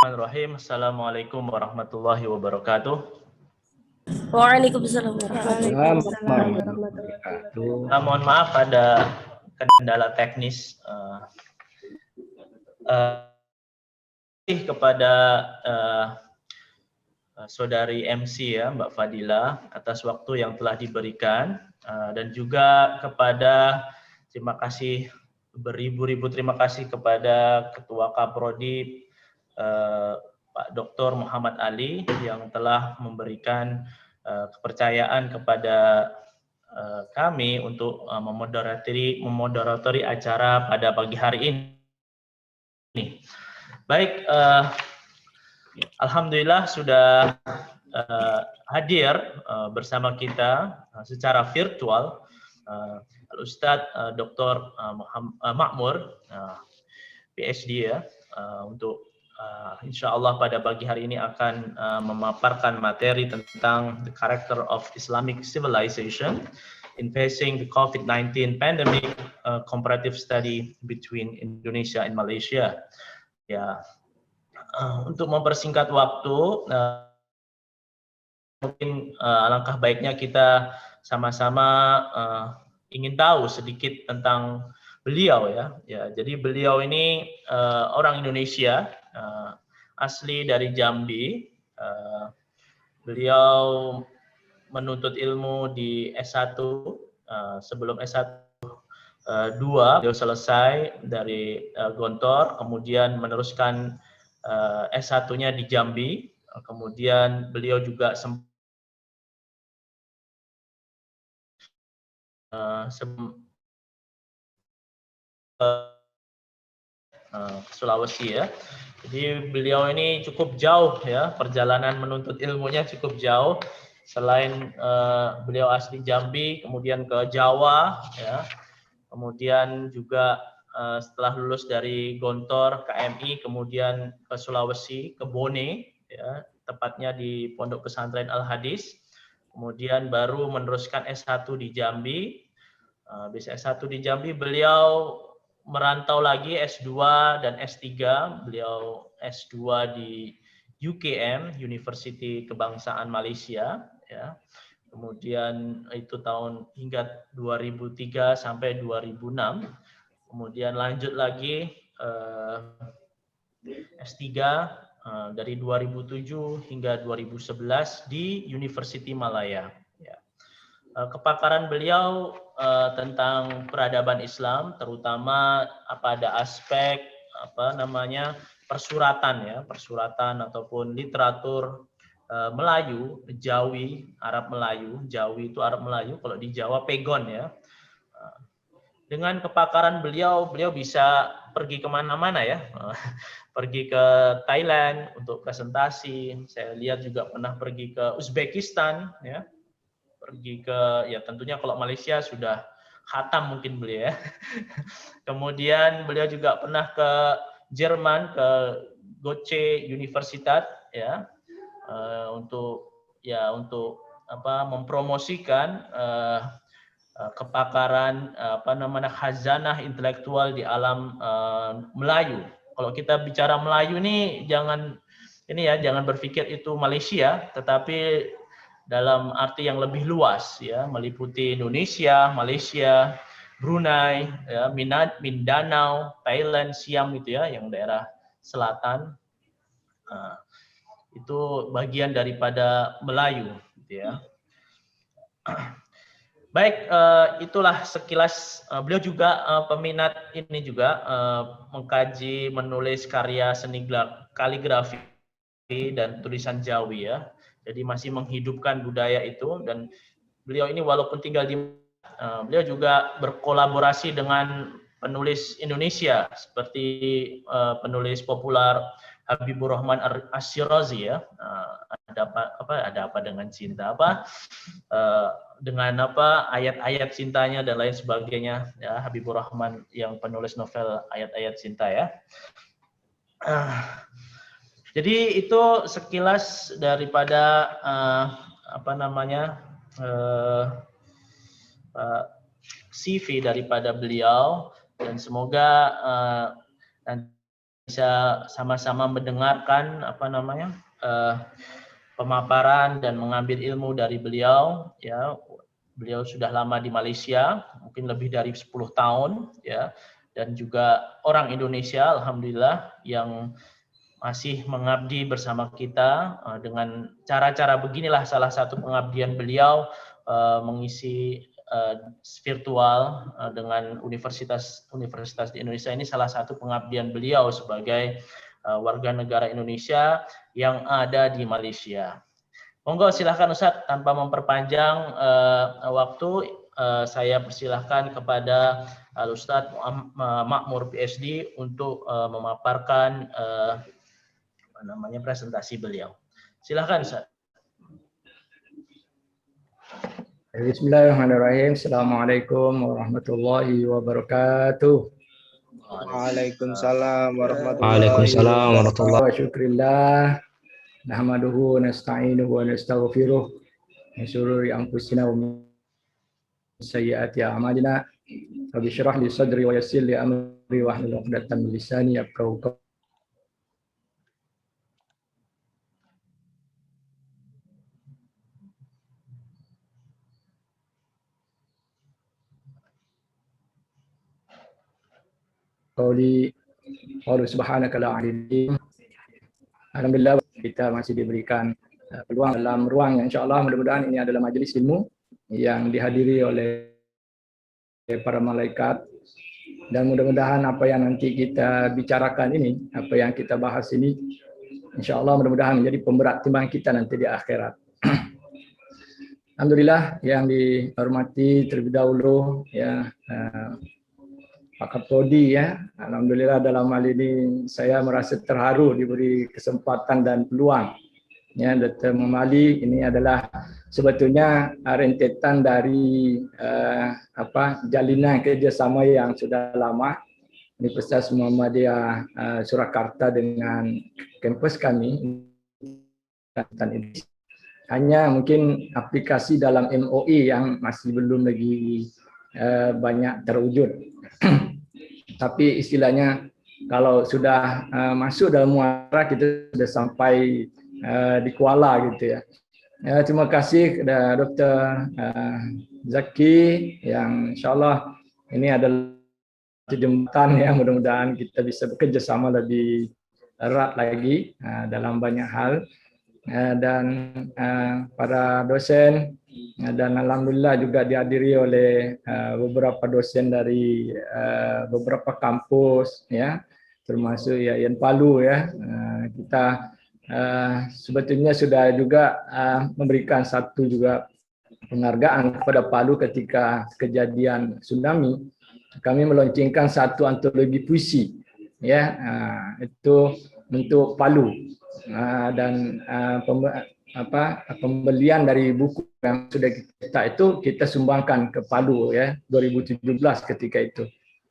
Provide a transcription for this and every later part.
Bismillahirrahmanirrahim. Assalamualaikum warahmatullahi wabarakatuh. Waalaikumsalam warahmatullahi Waalaikumsalam wabarakatuh. warahmatullahi wabarakatuh. Mohon maaf ada kendala teknis. Kepada saudari MC ya, Mbak Fadila, atas waktu yang telah diberikan, dan juga kepada beribu-ribu terima kasih kepada Ketua Kaprodi Pak Dr. Muhammad Ali yang telah memberikan kepercayaan kepada kami untuk memoderatori acara pada pagi hari ini. Baik, alhamdulillah sudah hadir bersama kita secara virtual Al-Ustadz Dr. Makmur, PhD ya, untuk insya Allah pada pagi hari ini akan memaparkan materi tentang the character of Islamic civilization in facing the COVID-19 pandemic, comparative study between Indonesia and Malaysia. Ya, untuk mempersingkat waktu, mungkin alangkah baiknya kita sama-sama ingin tahu sedikit tentang beliau ya. Jadi beliau ini orang Indonesia, asli dari Jambi. Beliau menuntut ilmu di S1, sebelum S1 2 beliau selesai dari Gontor, kemudian meneruskan S1-nya di Jambi, kemudian beliau juga Sulawesi ya. Jadi beliau ini cukup jauh ya, perjalanan menuntut ilmunya cukup jauh. Selain beliau asli Jambi, kemudian ke Jawa ya. Kemudian juga setelah lulus dari Gontor KMI, kemudian ke Sulawesi, ke Bone ya, tepatnya di Pondok Pesantren Al-Hadis. Kemudian baru meneruskan S1 di Jambi. Habis S1 di Jambi, beliau merantau lagi S2 dan S3. Beliau S2 di UKM, University Kebangsaan Malaysia ya. Kemudian itu tahun hingga 2003 sampai 2006. Kemudian lanjut lagi S3 dari 2007 hingga 2011 di University Malaya. Ya. Kepakaran beliau tentang peradaban Islam, terutama pada aspek persuratan ya, persuratan ataupun literatur Melayu, Jawi, Arab Melayu. Jawi itu Arab Melayu, kalau di Jawa Pegon ya. Dengan kepakaran beliau bisa pergi kemana-mana ya. Pergi ke Thailand untuk presentasi. Saya lihat juga pernah pergi ke Uzbekistan ya. Pergi ke, ya tentunya kalau Malaysia sudah khatam mungkin beliau ya. Kemudian beliau juga pernah ke Jerman, ke Goethe Universität ya. Untuk mempromosikan kepakaran khazanah intelektual di alam Melayu. Kalau kita bicara Melayu nih jangan berpikir itu Malaysia, tetapi dalam arti yang lebih luas ya, meliputi Indonesia, Malaysia, Brunei, ya, Mindanao, Thailand, Siam gitu ya, yang daerah selatan. Itu bagian daripada Melayu gitu ya. Baik, itulah sekilas. Beliau juga peminat ini juga mengkaji, menulis karya seni kaligrafi dan tulisan Jawi ya. Jadi masih menghidupkan budaya itu, dan beliau ini walaupun tinggal di beliau juga berkolaborasi dengan penulis Indonesia seperti penulis populer Habibur Rahman Asyirazi ya. Ada apa dengan cinta, dengan ayat-ayat cintanya dan lain sebagainya ya, Habibur Rahman yang penulis novel ayat-ayat cinta ya. Jadi itu sekilas daripada CV daripada beliau, dan semoga nanti bisa sama-sama mendengarkan pemaparan dan mengambil ilmu dari beliau. Ya, beliau sudah lama di Malaysia, mungkin lebih dari 10 tahun, ya, dan juga orang Indonesia, alhamdulillah, yang masih mengabdi bersama kita dengan cara-cara beginilah. Salah satu pengabdian beliau mengisi virtual dengan universitas di Indonesia. Ini salah satu pengabdian beliau sebagai warga negara Indonesia yang ada di Malaysia. Monggo silahkan Ustadz, tanpa memperpanjang waktu, saya persilahkan kepada Ustadz Makmur PhD untuk memaparkan presentasi beliau. Silahkan Ustadz. Bismillahirrahmanirrahim. Assalamualaikum warahmatullahi wabarakatuh. Waalaikumsalam warahmatullahi wabarakatuh. Wa syukrillah. Nahmaduhu nasta'inuhu wa nastaghfiruh. Min syururi anfusina wa min sayyiati a'malina. Rabbi shrah li sadri wa yassir li amri wahlul 'uqdatam min lisani yafqahu qawli. Subhanaka la ilma. Alhamdulillah kita masih diberikan peluang dalam ruang yang insya-Allah mudah-mudahan ini adalah majelis ilmu yang dihadiri oleh para malaikat, dan mudah-mudahan apa yang nanti kita bicarakan ini, apa yang kita bahas ini, insya-Allah mudah-mudahan menjadi pemberat timbangan kita nanti di akhirat. Alhamdulillah yang dihormati terlebih dahulu ya Pak Kapolri ya, alhamdulillah dalam hal ini saya merasa terharu diberi kesempatan dan peluang. Ya, Dr. Muhammad ini adalah sebetulnya rentetan dari jalinan kerjasama yang sudah lama Universitas Muhammadiyah Surakarta dengan kampus kami. Hanya mungkin aplikasi dalam MOE yang masih belum lagi banyak terwujud. Tapi istilahnya kalau sudah masuk dalam muara kita sudah sampai di Kuala gitu ya. Terima kasih kepada Dr. Zaki yang insyaallah ini adalah jembatan ya, mudah-mudahan kita bisa bekerja sama lebih erat lagi dalam banyak hal, dan para dosen, dan alhamdulillah juga dihadiri oleh beberapa dosen dari beberapa kampus ya, termasuk IAIN Palu ya. Kita sebetulnya sudah juga memberikan satu juga penghargaan kepada Palu ketika kejadian tsunami. Kami meluncurkan satu antologi puisi ya, itu untuk Palu, dan pembelian dari buku yang sudah kita itu kita sumbangkan ke Palu ya 2017 ketika itu.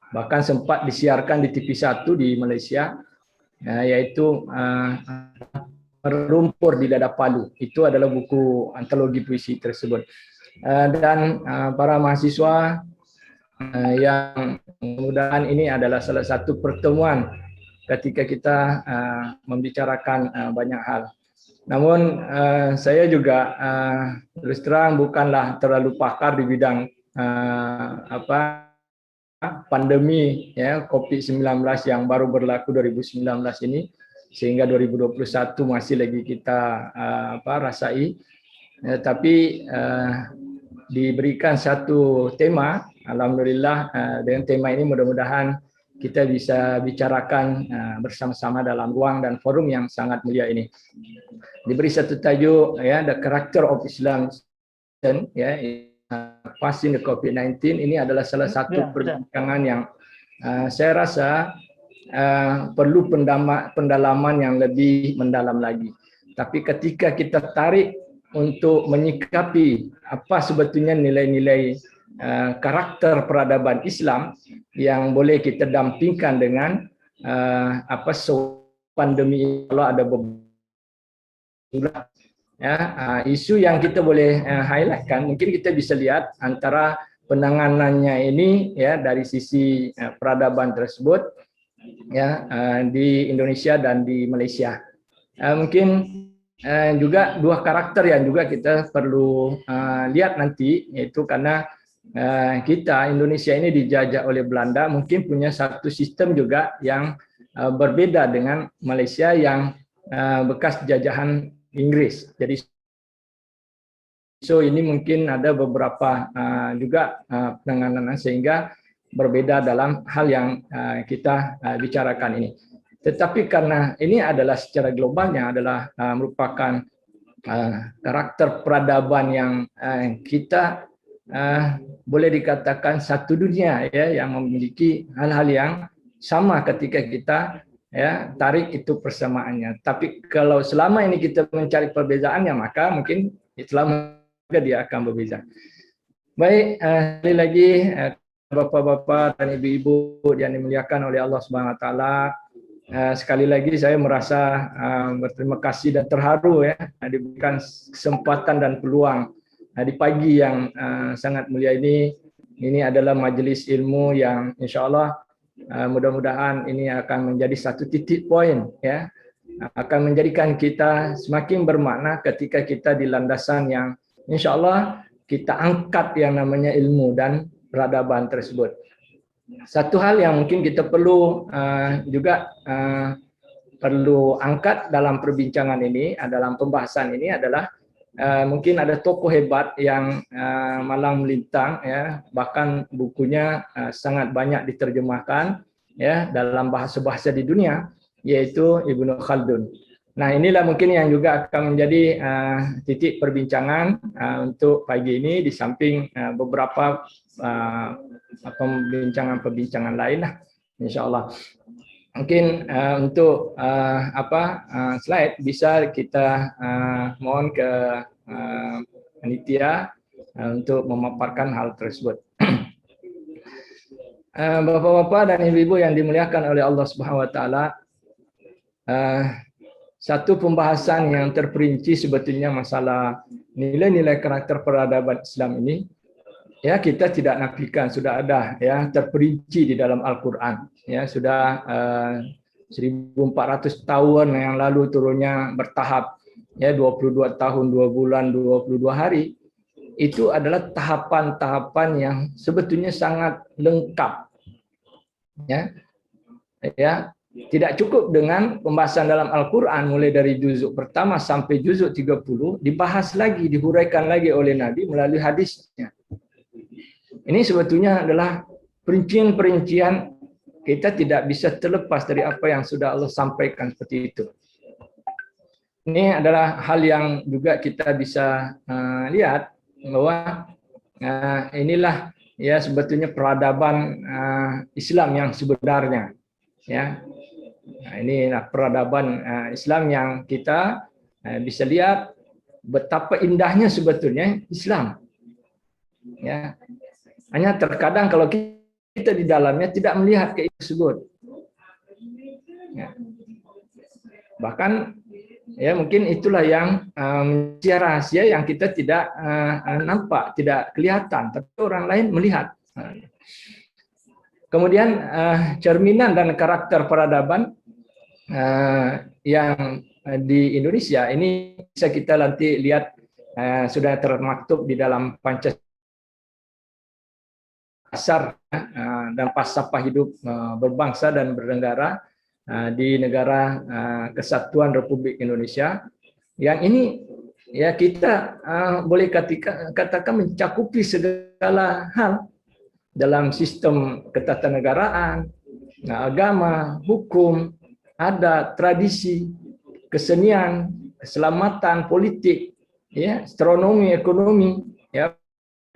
Bahkan sempat disiarkan di TV1 di Malaysia, yaitu Merumpur di Dada Palu. Itu adalah buku antologi puisi tersebut. Dan para mahasiswa yang mudah-mudahan ini adalah salah satu pertemuan ketika kita membicarakan banyak hal. Namun saya juga terus terang bukanlah terlalu pakar di bidang pandemi ya COVID-19 yang baru berlaku 2019 ini, sehingga 2021 masih lagi kita rasai. Tapi diberikan satu tema, alhamdulillah dengan tema ini mudah-mudahan kita bisa bicarakan bersama-sama dalam ruang dan forum yang sangat mulia ini. Diberi satu tajuk ya, The Character of Islam ya, Passing the COVID-19. Ini adalah salah satu perbincangan yang saya rasa perlu pendalaman yang lebih mendalam lagi. Tapi ketika kita tarik untuk menyikapi apa sebetulnya nilai-nilai karakter peradaban Islam yang boleh kita dampingkan dengan pandemi, kalau ada beberapa isu yang kita boleh highlightkan, mungkin kita bisa lihat antara penanganannya ini ya dari sisi peradaban tersebut ya di Indonesia dan di Malaysia. Mungkin juga dua karakter yang juga kita perlu lihat nanti, yaitu karena kita Indonesia ini dijajah oleh Belanda, mungkin punya satu sistem juga yang berbeda dengan Malaysia yang bekas jajahan Inggris. Jadi ini mungkin ada beberapa juga penanganan sehingga berbeda dalam hal yang kita bicarakan ini. Tetapi karena ini adalah secara globalnya adalah merupakan karakter peradaban yang kita boleh dikatakan satu dunia ya, yang memiliki hal-hal yang sama ketika kita ya tarik itu persamaannya. Tapi kalau selama ini kita mencari perbezaannya, maka mungkin selama dia akan berbeza. Baik, sekali lagi Bapak-bapak dan ibu-ibu yang dimuliakan oleh Allah Subhanahu wa taala, sekali lagi saya merasa berterima kasih dan terharu ya diberikan kesempatan dan peluang di pagi yang sangat mulia ini. Ini adalah majelis ilmu yang insyaallah mudah-mudahan ini akan menjadi satu titik poin ya, akan menjadikan kita semakin bermakna ketika kita di landasan yang insyaallah kita angkat yang namanya ilmu dan peradaban tersebut. Satu hal yang mungkin kita perlu juga perlu angkat dalam perbincangan ini, dalam pembahasan ini adalah mungkin ada tokoh hebat yang malang melintang ya, bahkan bukunya sangat banyak diterjemahkan ya dalam bahasa-bahasa di dunia, yaitu Ibnu Khaldun. Nah, inilah mungkin yang juga akan menjadi titik perbincangan untuk pagi ini, di samping beberapa pembincangan-pembincangan lain lah, insyaallah. Mungkin untuk slide bisa kita mohon ke panitia untuk memaparkan hal tersebut. Bapak-bapak dan ibu-ibu yang dimuliakan oleh Allah Subhanahu wa taala, satu pembahasan yang terperinci sebetulnya masalah nilai-nilai karakter peradaban Islam ini, ya kita tidak nafikan sudah ada ya terperinci di dalam Al-Qur'an. Ya sudah 1400 tahun yang lalu turunnya bertahap ya 22 tahun 2 bulan 22 hari. Itu adalah tahapan-tahapan yang sebetulnya sangat lengkap. Ya. Tidak cukup dengan pembahasan dalam Al-Quran mulai dari juzuk pertama sampai juzuk 30, dibahas lagi, dihuraikan lagi oleh Nabi melalui hadisnya. Ini sebetulnya adalah perincian-perincian, kita tidak bisa terlepas dari apa yang sudah Allah sampaikan seperti itu. Ini adalah hal yang juga kita bisa lihat bahwa inilah ya sebetulnya peradaban Islam yang sebenarnya. Ya. Nah, inilah peradaban Islam yang kita bisa lihat betapa indahnya sebetulnya Islam. Ya. Hanya terkadang kalau kita di dalamnya tidak melihat ke itu tersebut. Ya. Bahkan ya mungkin itulah yang rahasia yang kita tidak nampak, tidak kelihatan, tapi orang lain melihat. Kemudian cerminan dan karakter peradaban yang di Indonesia ini bisa kita nanti lihat sudah termaktub di dalam Pancasila dan falsafah hidup berbangsa dan bernegara di negara Kesatuan Republik Indonesia. Yang ini ya kita boleh katakan mencakupi segala hal dalam sistem ketatanegaraan, agama, hukum, adat, tradisi, kesenian, keselamatan, politik, ya, astronomi, ekonomi, ya,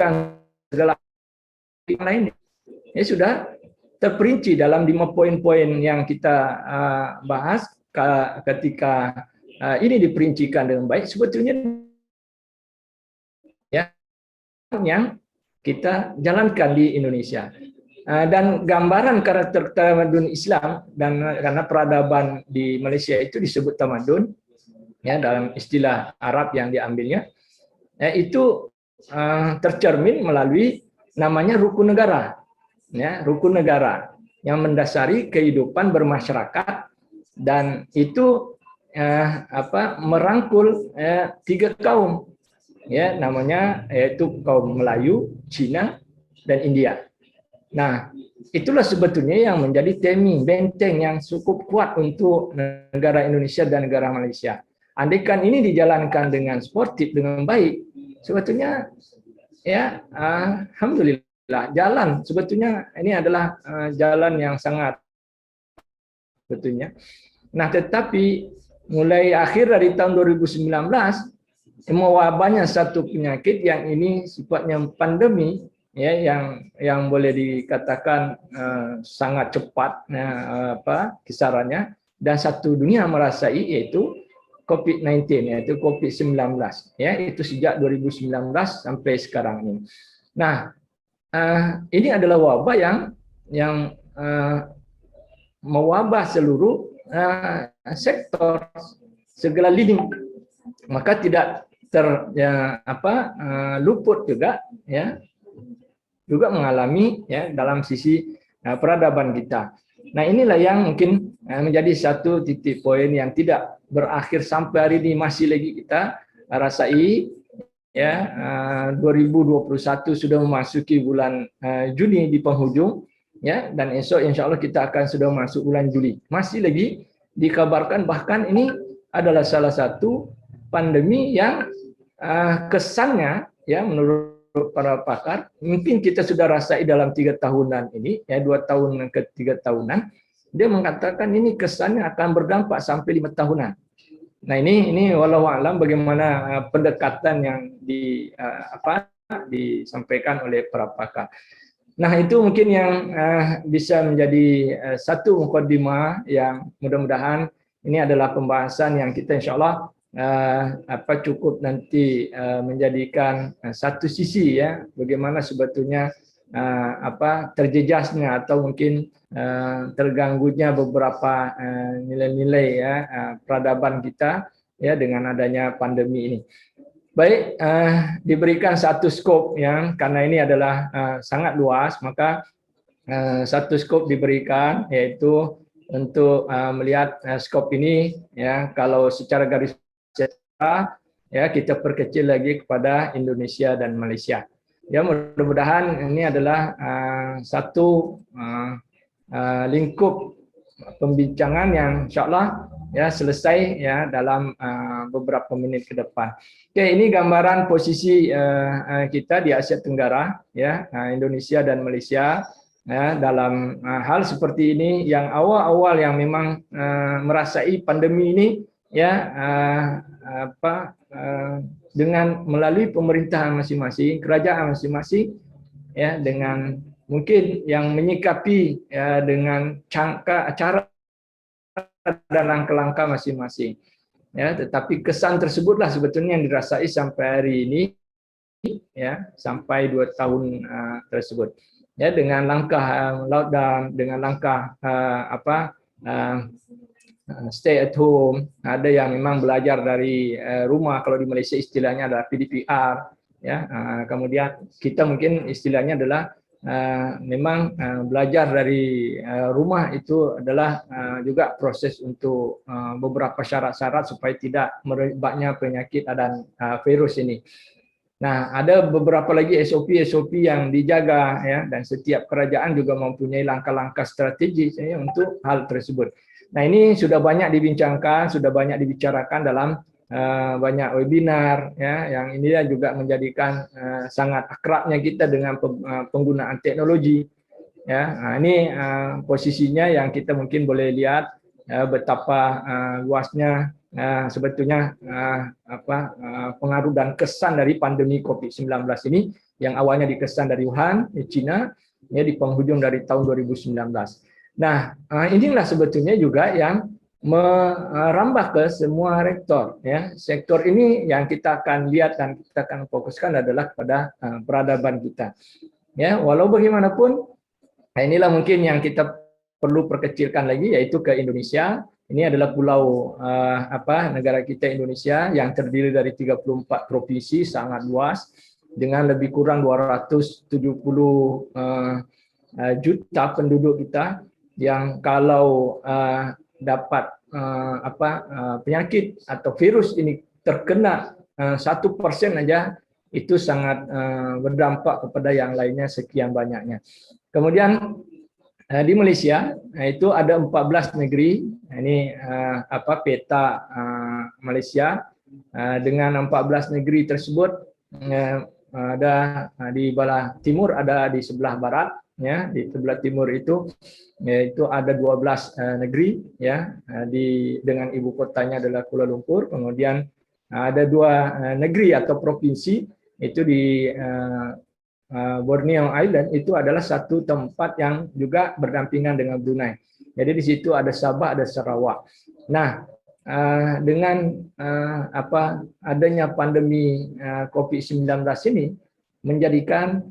segala yang lainnya. Ya sudah terperinci dalam 5 poin-poin yang kita bahas ketika ini diperincikan dengan baik. Sebetulnya ya yang kita jalankan di Indonesia. Dan gambaran karakter tamadun Islam dan karena peradaban di Malaysia itu disebut tamadun ya dalam istilah Arab yang diambilnya, itu tercermin melalui namanya rukun negara. Ya, rukun negara. yang mendasari kehidupan bermasyarakat, dan itu merangkul 3 kaum, ya, namanya yaitu kaum Melayu, Cina, dan India. Nah, itulah sebetulnya yang menjadi benteng yang cukup kuat untuk negara Indonesia dan negara Malaysia. Andaikan ini dijalankan dengan sportif, dengan baik, sebetulnya ya alhamdulillah jalan, sebetulnya ini adalah jalan yang sangat sebetulnya. Nah, tetapi mulai akhir dari tahun 2019, mewabahnya satu penyakit yang ini sifatnya pandemi, ya, yang boleh dikatakan sangat cepat kisarannya, dan satu dunia merasai, yaitu COVID-19, yaitu COVID-19, ya, itu sejak 2019 sampai sekarang ini. Nah, ini adalah wabah yang mewabah seluruh sektor, segala lini, maka tidak luput juga, ya, juga mengalami, ya, dalam sisi peradaban kita. Nah, inilah yang mungkin menjadi satu titik poin yang tidak berakhir sampai hari ini, masih lagi kita rasai, ya. 2021 sudah memasuki bulan Juni di penghujung, ya, dan esok insya Allah kita akan sudah masuk bulan Juli. Masih lagi dikabarkan bahkan ini adalah salah satu pandemi yang kesannya, ya, menurut para pakar, mungkin kita sudah rasai dalam 3 tahunan ini, ya, 2 tahun ke 3 tahunan, dia mengatakan ini kesannya akan berdampak sampai 5 tahunan. Nah, ini walau alam bagaimana pendekatan yang disampaikan oleh para pakar. Nah, itu mungkin yang bisa menjadi satu mukadimah yang mudah-mudahan ini adalah pembahasan yang kita insya Allah cukup nanti menjadikan satu sisi, ya, bagaimana sebetulnya terjejasnya atau mungkin terganggunya beberapa nilai-nilai, ya, peradaban kita, ya, dengan adanya pandemi ini. Baik, diberikan satu skop yang karena ini adalah sangat luas, maka satu skop diberikan, yaitu untuk melihat skop ini, ya, kalau secara garis besar, ya, kita perkecil lagi kepada Indonesia dan Malaysia. Ya, mudah-mudahan ini adalah satu lingkup pembincangan yang insyaallah, ya, selesai, ya, dalam beberapa menit ke depan. Oke, ini gambaran posisi kita di Asia Tenggara, ya, Indonesia dan Malaysia, ya, dalam hal seperti ini yang awal-awal yang memang merasai pandemi ini, ya, dengan melalui pemerintahan masing-masing, kerajaan masing-masing, ya, dengan mungkin yang menyikapi, ya, dengan cara dan langkah-langkah masing-masing, ya, tetapi kesan tersebutlah sebetulnya yang dirasai sampai hari ini, ya, sampai 2 tahun tersebut, ya, dengan langkah lockdown, dengan langkah stay at home, ada yang memang belajar dari rumah, kalau di Malaysia istilahnya adalah PDPR, ya, kemudian kita mungkin istilahnya adalah memang belajar dari rumah, itu adalah juga proses untuk beberapa syarat-syarat supaya tidak merebaknya penyakit dan virus ini. Nah, ada beberapa lagi SOP yang dijaga, ya, dan setiap kerajaan juga mempunyai langkah-langkah strategis, ya, untuk hal tersebut. Nah, ini sudah banyak dibincangkan, sudah banyak dibicarakan dalam banyak webinar, ya, yang ini juga menjadikan sangat akrabnya kita dengan penggunaan teknologi, ya. Nah, ini posisinya yang kita mungkin boleh lihat betapa luasnya sebetulnya pengaruh dan kesan dari pandemi COVID-19 ini, yang awalnya dikesan dari Wuhan, China, ya, di penghujung dari tahun 2019. Nah, inilah sebetulnya juga yang merambah ke semua rektor, ya. Sektor ini yang kita akan lihat dan kita akan fokuskan adalah pada peradaban kita, ya. Walau bagaimanapun, inilah mungkin yang kita perlu perkecilkan lagi, yaitu ke Indonesia. Ini adalah pulau negara kita Indonesia yang terdiri dari 34 provinsi, sangat luas, dengan lebih kurang 270 juta penduduk kita. yang kalau dapat penyakit atau virus ini terkena 1% aja, itu sangat berdampak kepada yang lainnya sekian banyaknya. Kemudian di Malaysia itu ada 14 negeri. Ini peta Malaysia dengan 14 negeri tersebut. Ada di belah timur, ada di sebelah barat, ya. Di sebelah timur itu yaitu ada 12 negeri, ya, dengan ibu kotanya adalah Kuala Lumpur. Kemudian ada 2 negeri atau provinsi, itu di Borneo Island, itu adalah satu tempat yang juga berdampingan dengan Brunei. Jadi di situ ada Sabah, ada Sarawak. Nah, dengan adanya pandemi COVID-19 ini menjadikan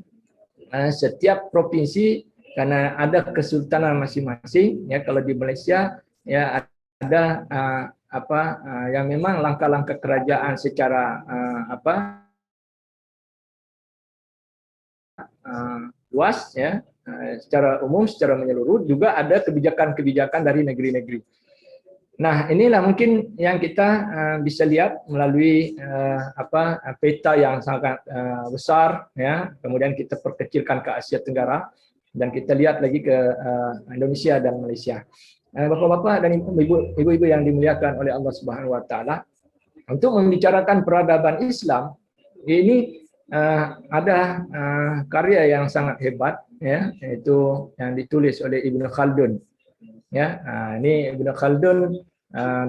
setiap provinsi, karena ada kesultanan masing-masing, ya. Kalau di Malaysia, ya, ada yang memang langkah-langkah kerajaan secara luas, ya, secara umum, secara menyeluruh. Juga ada kebijakan-kebijakan dari negeri-negeri. Nah, inilah mungkin yang kita bisa lihat melalui peta yang sangat besar, ya. Kemudian kita perkecilkan ke Asia Tenggara dan kita lihat lagi ke Indonesia dan Malaysia. Bapak-bapak dan ibu-ibu yang dimuliakan oleh Allah Subhanahu wa taala, untuk membicarakan peradaban Islam ini ada karya yang sangat hebat, ya, yaitu yang ditulis oleh Ibnu Khaldun, ya. Ini Ibnu Khaldun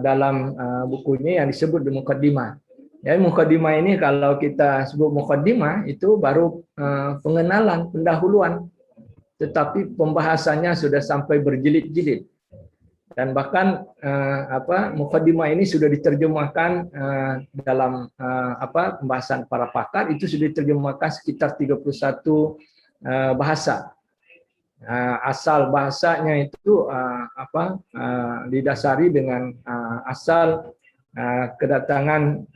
dalam buku ini yang disebut di Muqaddimah. Ya, Muqaddimah ini kalau kita sebut Muqaddimah itu baru pengenalan, pendahuluan, tetapi pembahasannya sudah sampai berjilid-jilid. Dan bahkan Muqaddimah ini sudah diterjemahkan dalam pembahasan para pakar, itu sudah diterjemahkan sekitar 31 bahasa. Asal bahasanya itu didasari dengan asal kedatangan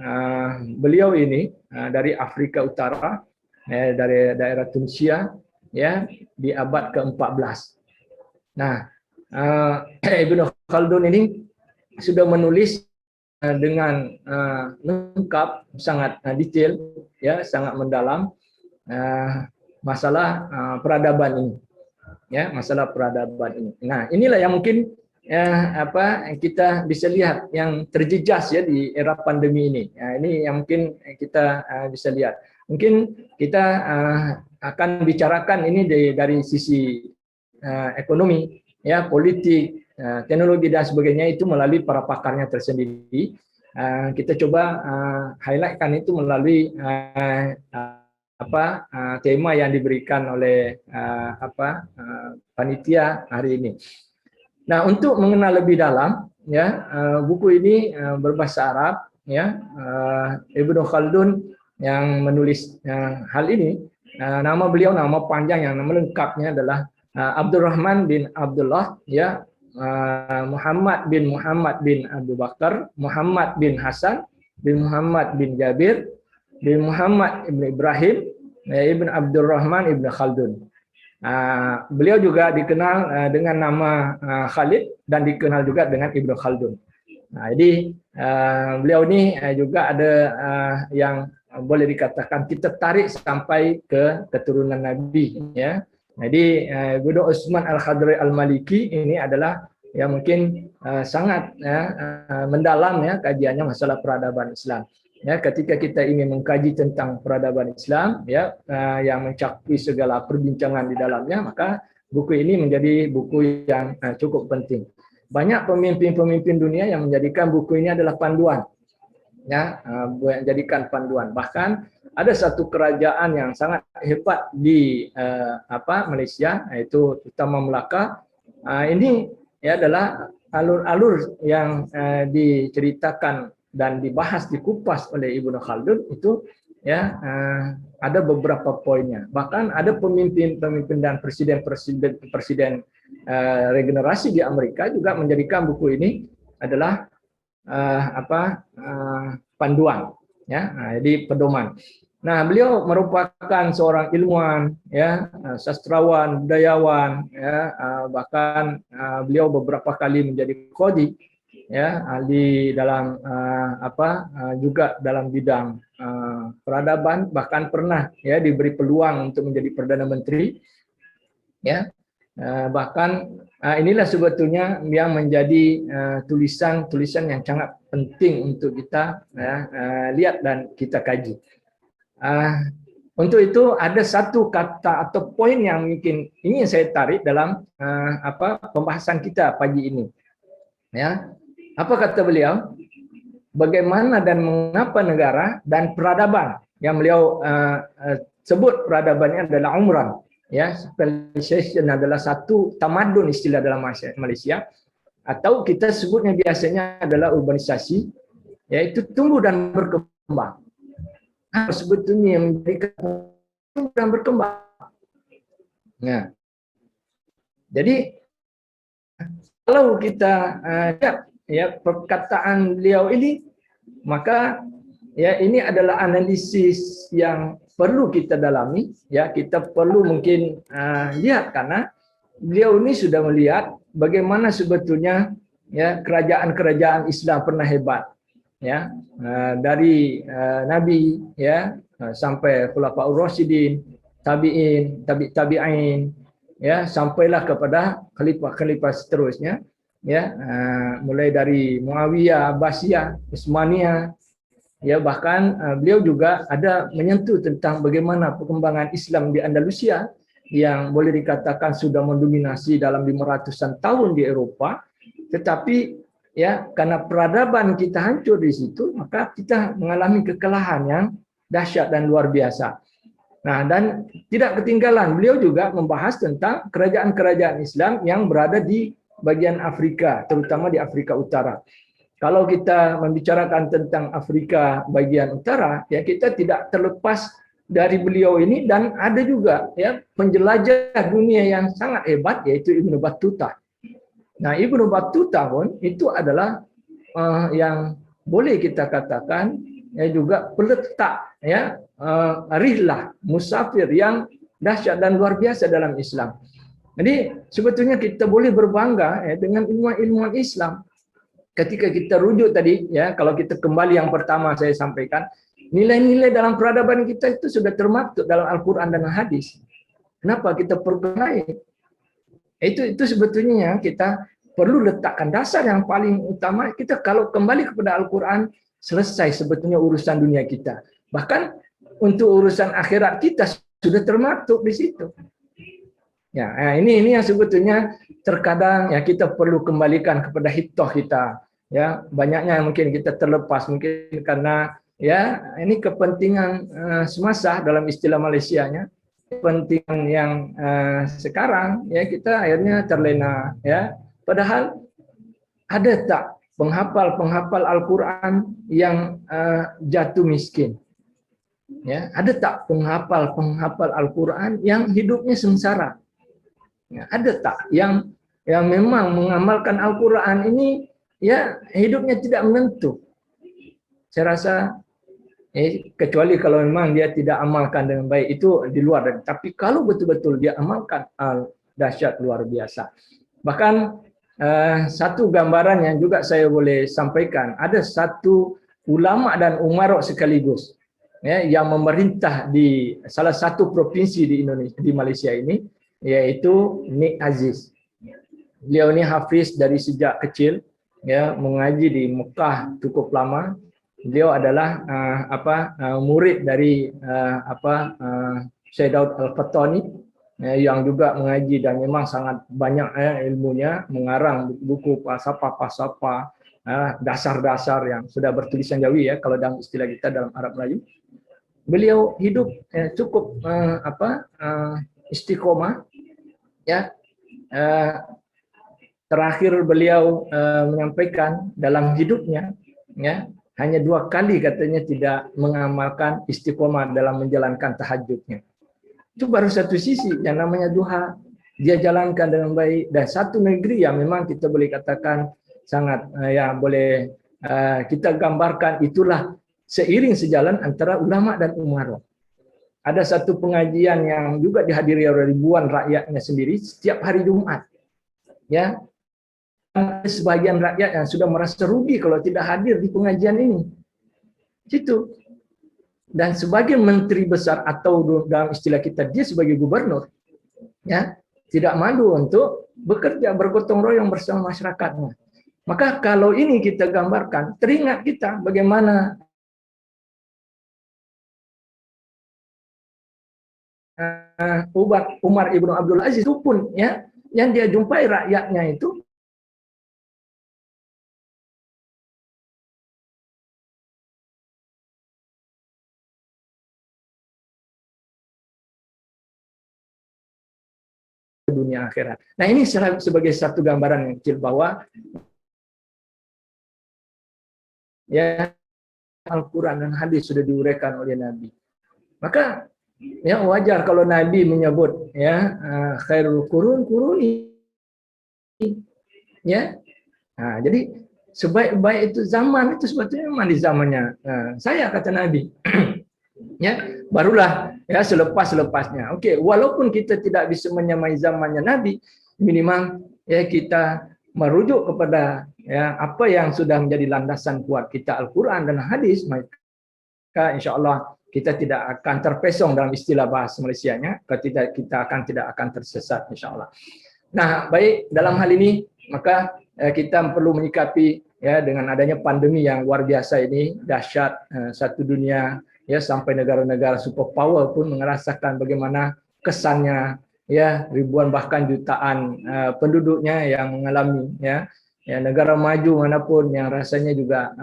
beliau ini dari Afrika Utara, dari daerah Tunisia, ya, di abad ke-14. Nah, Ibnu Khaldun ini sudah menulis dengan lengkap, sangat detail, ya, sangat mendalam masalah peradaban ini, ya, masalah peradaban ini. Nah, inilah yang mungkin kita bisa lihat yang terjejas, ya, di era pandemi ini. Ya, ini yang mungkin kita bisa lihat. Mungkin kita akan bicarakan ini dari sisi ekonomi, ya, politik, teknologi dan sebagainya, itu melalui para pakarnya tersendiri. Kita coba highlightkan itu melalui tema yang diberikan oleh panitia hari ini. Nah, untuk mengenal lebih dalam, ya, buku ini berbahasa Arab, ya. Ibnu Khaldun yang menulis hal ini, nama beliau, nama panjang yang nama lengkapnya adalah Abdurrahman bin Abdullah, ya, Muhammad bin Abu Bakar, Muhammad bin Hasan bin Muhammad bin Jabir bin Muhammad ibn Ibrahim ibn Abdurrahman ibn Khaldun. Beliau juga dikenal dengan nama Khalid dan dikenal juga dengan Ibnu Khaldun. Jadi beliau ini juga ada yang boleh dikatakan kita tarik sampai ke keturunan Nabi, ya. Jadi Ibnu Utsman Al-Khadri Al-Maliki ini adalah yang mungkin sangat mendalam, ya, kajiannya masalah peradaban Islam. Ya, ketika kita ingin mengkaji tentang peradaban Islam, ya, yang mencakupi segala perbincangan di dalamnya, maka buku ini menjadi buku yang cukup penting. Banyak pemimpin-pemimpin dunia yang menjadikan buku ini adalah panduan, ya, menjadikan panduan. Bahkan ada satu kerajaan yang sangat hebat di Malaysia, yaitu utama Melaka. Ini, ya, adalah alur-alur yang diceritakan dan dibahas, dikupas oleh Ibnu Khaldun itu, ya, ada beberapa poinnya. Bahkan ada pemimpin-pemimpin dan presiden regenerasi di Amerika juga menjadikan buku ini adalah panduan, ya, jadi pedoman. Nah, beliau merupakan seorang ilmuwan, ya, sastrawan, budayawan, ya, bahkan beliau beberapa kali menjadi qadhi, ya, ahli dalam juga dalam bidang peradaban, bahkan pernah ya diberi peluang untuk menjadi perdana menteri, ya. Bahkan inilah sebetulnya yang menjadi tulisan-tulisan yang sangat penting untuk kita lihat dan kita kaji. Untuk itu ada satu kata atau poin yang mungkin ingin saya tarik dalam pembahasan kita pagi ini. Ya, apa kata beliau? Bagaimana dan mengapa negara dan peradaban yang beliau sebut peradabannya adalah umran. Ya, civilization adalah satu tamadun istilah dalam Malaysia, atau kita sebutnya biasanya adalah urbanisasi, yaitu tumbuh dan berkembang. Sebetulnya yang menjadi tumbuh dan berkembang. Nah, jadi kalau kita lihat ya perkataan beliau ini, maka ya ini adalah analisis yang perlu kita dalami, ya kita perlu mungkin lihat, karena beliau ini sudah melihat bagaimana sebetulnya ya kerajaan-kerajaan Islam pernah hebat, ya dari Nabi ya sampai Khulafaur Rasyidin, tabi'in, tabi'in, ya sampailah kepada khalifah-khalifah seterusnya, ya mulai dari Muawiyah, Abbasiyah, Utsmaniyah, ya bahkan beliau juga ada menyentuh tentang bagaimana perkembangan Islam di Andalusia yang boleh dikatakan sudah mendominasi dalam 500-an tahun di Eropa, tetapi ya karena peradaban kita hancur di situ, maka kita mengalami kekalahan yang dahsyat dan luar biasa. Nah, dan tidak ketinggalan beliau juga membahas tentang kerajaan-kerajaan Islam yang berada di bagian Afrika, terutama di Afrika Utara. Kalau kita membicarakan tentang Afrika bagian utara, ya kita tidak terlepas dari beliau ini, dan ada juga ya penjelajah dunia yang sangat hebat, yaitu Ibnu Battuta. Nah, Ibnu Battuta pun itu adalah yang boleh kita katakan ya juga peletak ya rihlah musafir yang dahsyat dan luar biasa dalam Islam. Jadi sebetulnya kita boleh berbangga ya dengan ilmuwan-ilmuwan Islam. Ketika kita rujuk tadi, ya kalau kita kembali yang pertama saya sampaikan, nilai-nilai dalam peradaban kita itu sudah termaktub dalam Al-Quran dan Hadis. Kenapa kita perkenai? Itu sebetulnya kita perlu letakkan dasar yang paling utama. Kita kalau kembali kepada Al-Quran, selesai sebetulnya urusan dunia kita. Bahkan untuk urusan akhirat kita sudah termaktub di situ. Ya, ini yang sebetulnya terkadang ya kita perlu kembalikan kepada hitoh kita. Ya, banyaknya mungkin kita terlepas mungkin karena ya ini kepentingan semasa dalam istilah Malaysianya, kepentingan yang sekarang ya kita akhirnya terlena ya. Padahal ada tak penghafal Al-Qur'an yang jatuh miskin? Ya, ada tak penghafal Al-Qur'an yang hidupnya sengsara? Ya, ada tak yang memang mengamalkan Al-Quran ini ya hidupnya tidak menentu? Saya rasa kecuali kalau memang dia tidak amalkan dengan baik, itu di luar. Tapi kalau betul-betul dia amalkan, dahsyat luar biasa. Bahkan satu gambaran yang juga saya boleh sampaikan, ada satu ulama dan umarok sekaligus ya yang memerintah di salah satu provinsi di Indonesia, di Malaysia ini, yaitu Nik Aziz. Beliau ini hafiz dari sejak kecil, ya mengaji di Mekah cukup lama. Beliau adalah murid dari Syekh Daud Al-Qahtani yang juga mengaji dan memang sangat banyak ilmunya, mengarang buku falsafah, dasar-dasar yang sudah bertulisan Jawi ya kalau dalam istilah kita dalam Arab Melayu. Beliau hidup cukup istiqomah. Ya, terakhir beliau menyampaikan dalam hidupnya, ya hanya 2 kali katanya tidak mengamalkan istiqomah dalam menjalankan tahajudnya. Itu baru satu sisi yang namanya duha, dia jalankan dengan baik. Dan satu negeri yang memang kita boleh katakan sangat boleh kita gambarkan itulah seiring sejalan antara ulama dan umarok. ada satu pengajian yang juga dihadiri oleh ribuan rakyatnya sendiri setiap hari Jumat. Ya, sebagian rakyat yang sudah merasa rugi kalau tidak hadir di pengajian ini. Situ. Dan sebagai menteri besar atau dalam istilah kita dia sebagai gubernur, ya tidak malu untuk bekerja bergotong royong bersama masyarakatnya. Maka kalau ini kita gambarkan, teringat kita bagaimana Umar ibnu Abdul Aziz itu pun ya yang dia jumpai rakyatnya itu dunia akhirat. Nah ini sebagai satu gambaran yang kecil bahwa ya Al-Quran dan hadis sudah diuraikan oleh Nabi. Maka ya wajar kalau Nabi menyebut ya khairul kuruni ya. Nah, jadi sebaik-baik itu zaman itu sebetulnya memang di zamannya saya kata Nabi. Ya, barulah ya selepas-lepasnya. Oke, walaupun kita tidak bisa menyamai zamannya Nabi, minimal ya kita merujuk kepada ya apa yang sudah menjadi landasan kuat kita Al-Qur'an dan hadis, maka insya Allah kita tidak akan terpesong dalam istilah bahasa Malaysianya, kita tidak akan tersesat insya Allah. Nah, baik dalam hal ini maka kita perlu menyikapi ya dengan adanya pandemi yang luar biasa ini dahsyat, satu dunia ya sampai negara-negara superpower pun merasakan bagaimana kesannya ya ribuan bahkan jutaan penduduknya yang mengalami ya negara maju manapun yang rasanya juga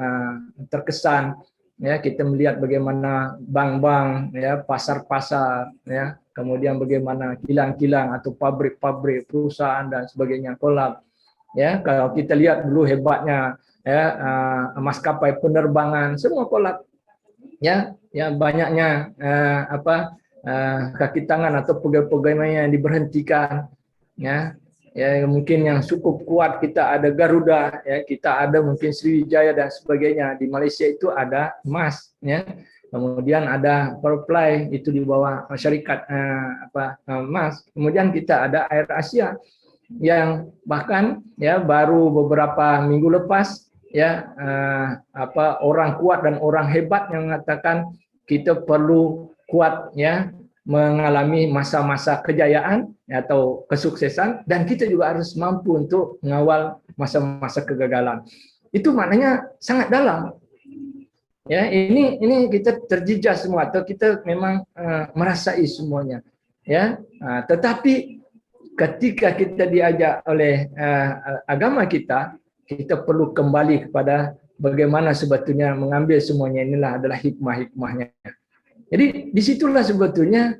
terkesan ya kita melihat bagaimana bank-bank ya pasar-pasar ya kemudian bagaimana kilang-kilang atau pabrik-pabrik perusahaan dan sebagainya kolap ya kalau kita lihat dulu hebatnya ya maskapai penerbangan semua kolap ya banyaknya kaki tangan atau pegawai-pegawai yang diberhentikan ya mungkin yang cukup kuat kita ada Garuda ya kita ada mungkin Sriwijaya dan sebagainya di Malaysia itu ada emas ya kemudian ada Perplay itu di bawah syarikat emas kemudian kita ada Air Asia yang bahkan ya baru beberapa minggu lepas ya orang kuat dan orang hebat yang mengatakan kita perlu kuat ya mengalami masa-masa kejayaan atau kesuksesan dan kita juga harus mampu untuk mengawal masa-masa kegagalan. Itu maknanya sangat dalam. Ya, ini kita terjejak semua atau kita memang merasai semuanya. Ya, tetapi ketika kita diajak oleh agama kita perlu kembali kepada bagaimana sebetulnya mengambil semuanya inilah adalah hikmah-hikmahnya. Jadi disitulah sebetulnya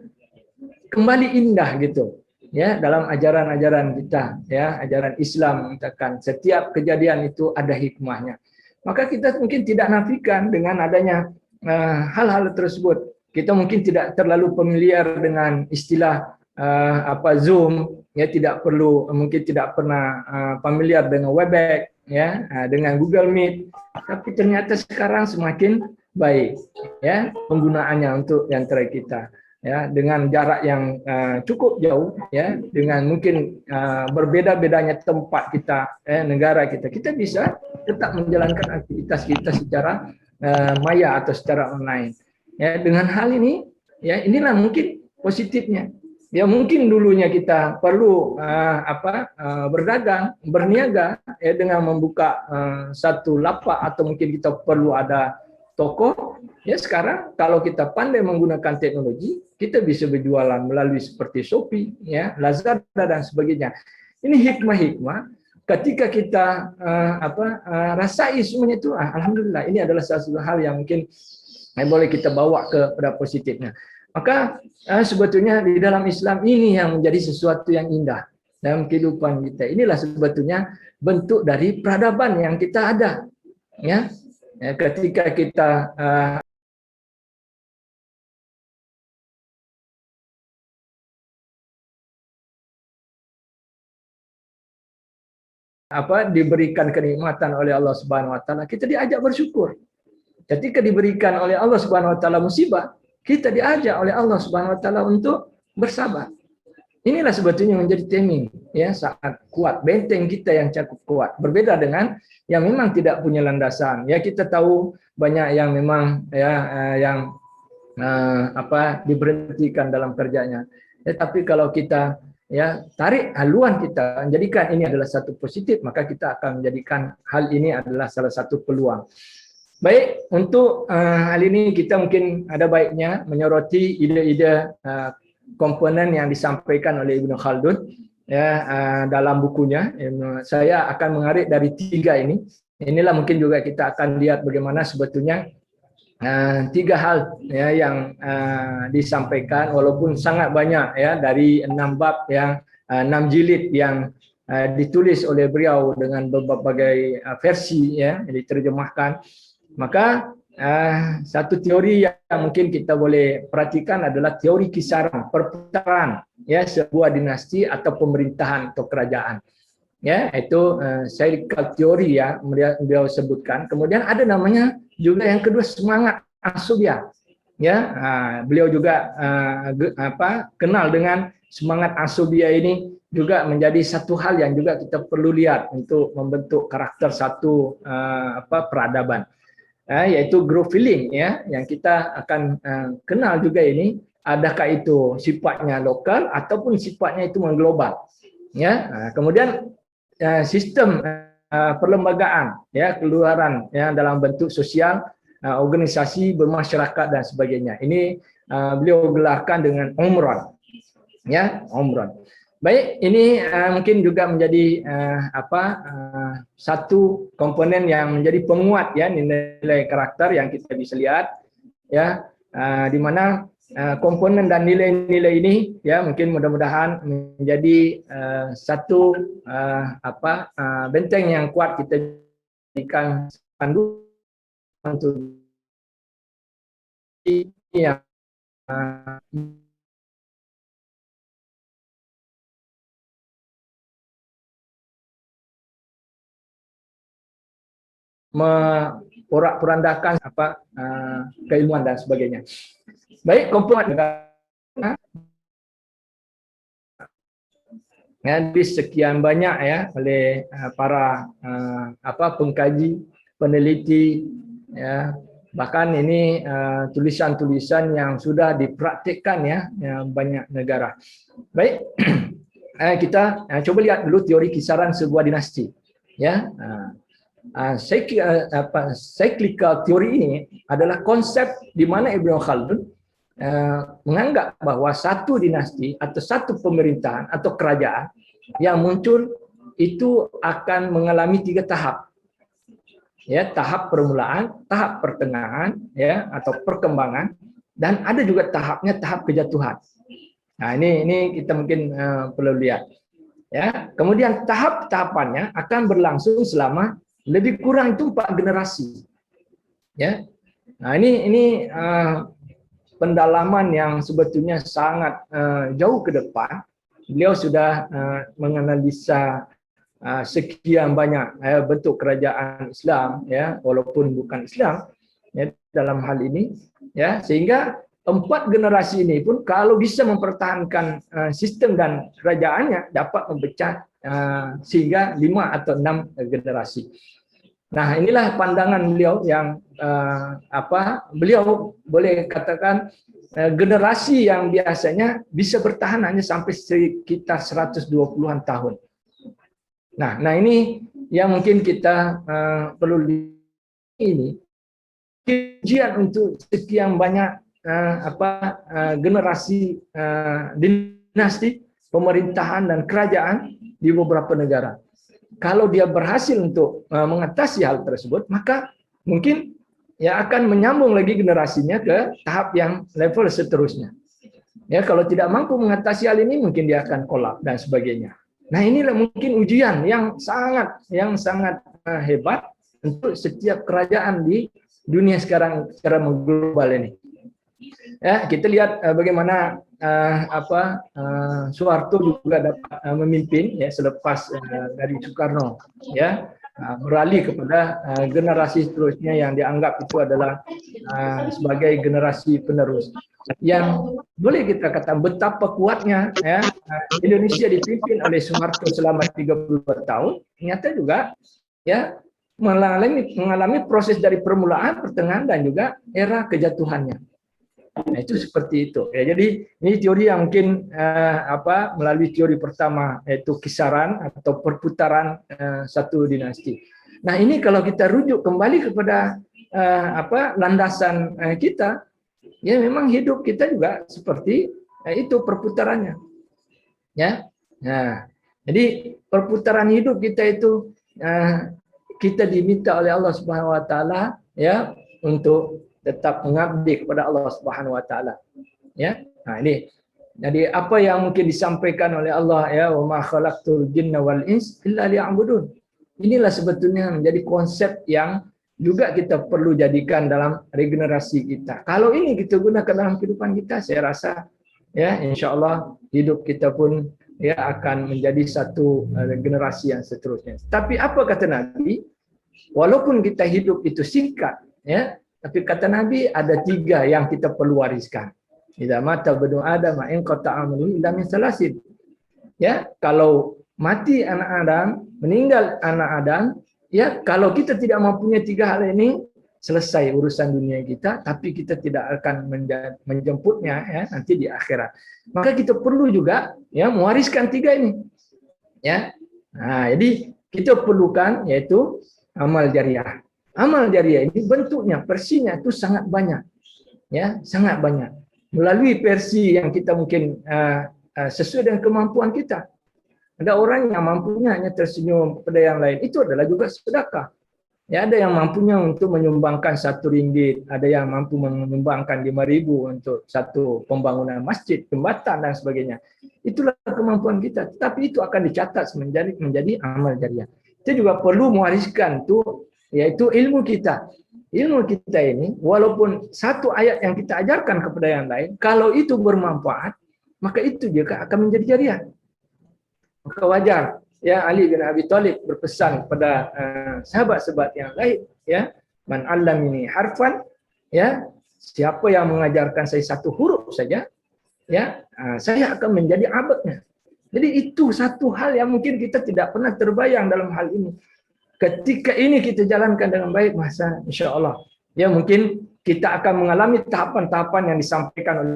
kembali indah gitu ya dalam ajaran-ajaran kita ya ajaran Islam mengatakan setiap kejadian itu ada hikmahnya. Maka kita mungkin tidak nafikan dengan adanya hal-hal tersebut. Kita mungkin tidak terlalu familiar dengan istilah Zoom ya mungkin tidak pernah familiar dengan Webex ya dengan Google Meet tapi ternyata sekarang semakin baik ya penggunaannya untuk di antara kita ya dengan jarak yang cukup jauh ya dengan mungkin berbeda-bedanya tempat kita negara kita bisa tetap menjalankan aktivitas kita secara maya atau secara online ya dengan hal ini ya inilah mungkin positifnya ya mungkin dulunya kita perlu berdagang berniaga ya dengan membuka satu lapak atau mungkin kita perlu ada toko ya sekarang kalau kita pandai menggunakan teknologi kita bisa berjualan melalui seperti Shopee ya Lazada dan sebagainya ini hikmah-hikmah ketika kita rasai semuanya itu alhamdulillah ini adalah satu hal yang mungkin boleh kita bawa ke pada positifnya maka sebetulnya di dalam Islam ini yang menjadi sesuatu yang indah dalam kehidupan kita inilah sebetulnya bentuk dari peradaban yang kita ada ya ketika kita diberikan kenikmatan oleh Allah Subhanahu wa taala, kita diajak bersyukur. Ketika diberikan oleh Allah Subhanahu wa taala musibah, kita diajak oleh Allah Subhanahu wa taala untuk bersabar. Inilah sebetulnya menjadi timing ya, saat kuat, benteng kita yang cukup kuat. Berbeda dengan yang memang tidak punya landasan. Ya, kita tahu banyak yang memang yang diberhentikan dalam kerjanya. Ya, tapi kalau kita ya tarik haluan kita, menjadikan ini adalah satu positif, maka kita akan menjadikan hal ini adalah salah satu peluang. Baik, untuk hal ini kita mungkin ada baiknya menyoroti ide-ide komponen yang disampaikan oleh Ibnu Khaldun ya dalam bukunya. Saya akan mengarik dari 3 ini. Inilah mungkin juga kita akan lihat bagaimana sebetulnya 3 hal ya yang disampaikan, walaupun sangat banyak ya, dari 6 bab yang 6 jilid yang ditulis oleh beliau dengan berbagai versi ya diterjemahkan. Maka satu teori yang mungkin kita boleh perhatikan adalah teori kisaran, perputaran ya sebuah dinasti atau pemerintahan atau kerajaan. Ya, itu cyclical teori ya beliau sebutkan. Kemudian ada namanya juga yang kedua, semangat Asubia. Ya, beliau juga kenal dengan semangat Asubia ini juga menjadi satu hal yang juga kita perlu lihat untuk membentuk karakter satu peradaban. Yaitu group feeling ya, yang kita akan kenal juga ini, adakah itu sifatnya lokal ataupun sifatnya itu mengglobal ya. Kemudian sistem perlembagaan ya, keluaran ya dalam bentuk sosial, organisasi bermasyarakat dan sebagainya. Ini beliau gelarkan dengan Omron ya, Omron. Baik, ini mungkin juga menjadi satu komponen yang menjadi penguat ya nilai karakter yang kita bisa lihat ya, di mana komponen dan nilai-nilai ini ya mungkin mudah-mudahan menjadi satu benteng yang kuat kita jadikan panduan untuk yang memporak-porandakan keilmuan dan sebagainya. Baik, komponen di sekian banyak ya oleh para pengkaji, peneliti ya, bahkan ini tulisan-tulisan yang sudah dipraktikkan ya banyak negara. Baik, kita coba lihat dulu teori kisaran sebuah dinasti ya. Cyclical teori ini adalah konsep di mana Ibnu Khaldun menganggap bahwa satu dinasti atau satu pemerintahan atau kerajaan yang muncul itu akan mengalami 3 tahap. Ya, tahap permulaan, tahap pertengahan ya atau perkembangan, dan ada juga tahapnya tahap kejatuhan. Nah, ini kita mungkin perlu lihat. Ya, kemudian tahap-tahapannya akan berlangsung selama lebih kurang itu 4 generasi. Ya. Nah, ini pendalaman yang sebetulnya sangat jauh ke depan. Beliau sudah menganalisa sekian banyak bentuk kerajaan Islam ya, walaupun bukan Islam ya, dalam hal ini ya, sehingga 4 generasi ini pun kalau bisa mempertahankan sistem dan kerajaannya dapat memecah sehingga 5 atau 6 generasi. Nah, inilah pandangan beliau yang beliau boleh katakan generasi yang biasanya bisa bertahan hanya sampai sekitar 120-an tahun. Nah ini yang mungkin kita perlu ini ujian untuk sekian banyak generasi dinasti pemerintahan dan kerajaan di beberapa negara. Kalau dia berhasil untuk mengatasi hal tersebut, maka mungkin ya akan menyambung lagi generasinya ke tahap yang level seterusnya. Ya, kalau tidak mampu mengatasi hal ini, mungkin dia akan kolap dan sebagainya. Nah, inilah mungkin ujian yang sangat hebat untuk setiap kerajaan di dunia sekarang secara global ini. Ya, kita lihat bagaimana Soeharto juga dapat memimpin ya selepas dari Soekarno ya, beralih kepada generasi seterusnya yang dianggap itu adalah sebagai generasi penerus. Yang boleh kita katakan betapa kuatnya ya, Indonesia dipimpin oleh Soeharto selama 32 tahun, ternyata juga ya mengalami proses dari permulaan, pertengahan, dan juga era kejatuhannya. Nah, itu seperti itu. Ya, jadi ini teori yang mungkin melalui teori pertama, yaitu kisaran atau perputaran satu dinasti. Nah, ini kalau kita rujuk kembali kepada landasan kita, ya memang hidup kita juga seperti itu perputarannya. Ya. Nah, jadi perputaran hidup kita itu kita diminta oleh Allah Subhanahu wa taala ya untuk tetap mengabdi kepada Allah Subhanahu wa taala. Ya. Nah, ini. Jadi apa yang mungkin disampaikan oleh Allah ya, wa ma khalaqtul jinna wal ins illa liya'budun. Inilah sebetulnya menjadi konsep yang juga kita perlu jadikan dalam regenerasi kita. Kalau ini kita gunakan dalam kehidupan kita, saya rasa ya insyaallah hidup kita pun ya akan menjadi satu generasi yang seterusnya. Tapi apa kata Nabi? Walaupun kita hidup itu singkat, ya, tapi kata Nabi ada 3 yang kita perlu wariskan. Idza mata banu Adam in qata'a amaluhu illa min salasin. Ya, kalau mati anak Adam, meninggal anak Adam, ya kalau kita tidak mempunyai 3 hal ini, selesai urusan dunia kita, tapi kita tidak akan menjemputnya ya nanti di akhirat. Maka kita perlu juga ya mewariskan 3 ini. Ya. Nah, jadi kita perlukan yaitu amal jariah. Amal jariah ini bentuknya, versinya itu sangat banyak. Ya, sangat banyak. Melalui versi yang kita mungkin sesuai dengan kemampuan kita. Ada orang yang mampunya hanya tersenyum kepada yang lain, itu adalah juga sedekah. Ya, ada yang mampunya untuk menyumbangkan 1 ringgit, ada yang mampu menyumbangkan 5.000 untuk satu pembangunan masjid, jembatan dan sebagainya. Itulah kemampuan kita. Tapi itu akan dicatat menjadi amal jariah. Kita juga perlu mewariskan itu, yaitu ilmu kita. Ilmu kita ini, walaupun 1 ayat yang kita ajarkan kepada yang lain, kalau itu bermanfaat, maka itu juga akan menjadi jariah. Maka wajar ya Ali bin Abi Thalib berpesan kepada sahabat-sahabat yang lain, ya, man 'allamani harfan, ya, siapa yang mengajarkan saya 1 huruf saja, ya, saya akan menjadi abadnya. Jadi itu satu hal yang mungkin kita tidak pernah terbayang dalam hal ini. Ketika ini kita jalankan dengan baik, masa insya Allah ya mungkin kita akan mengalami tahapan-tahapan yang disampaikan oleh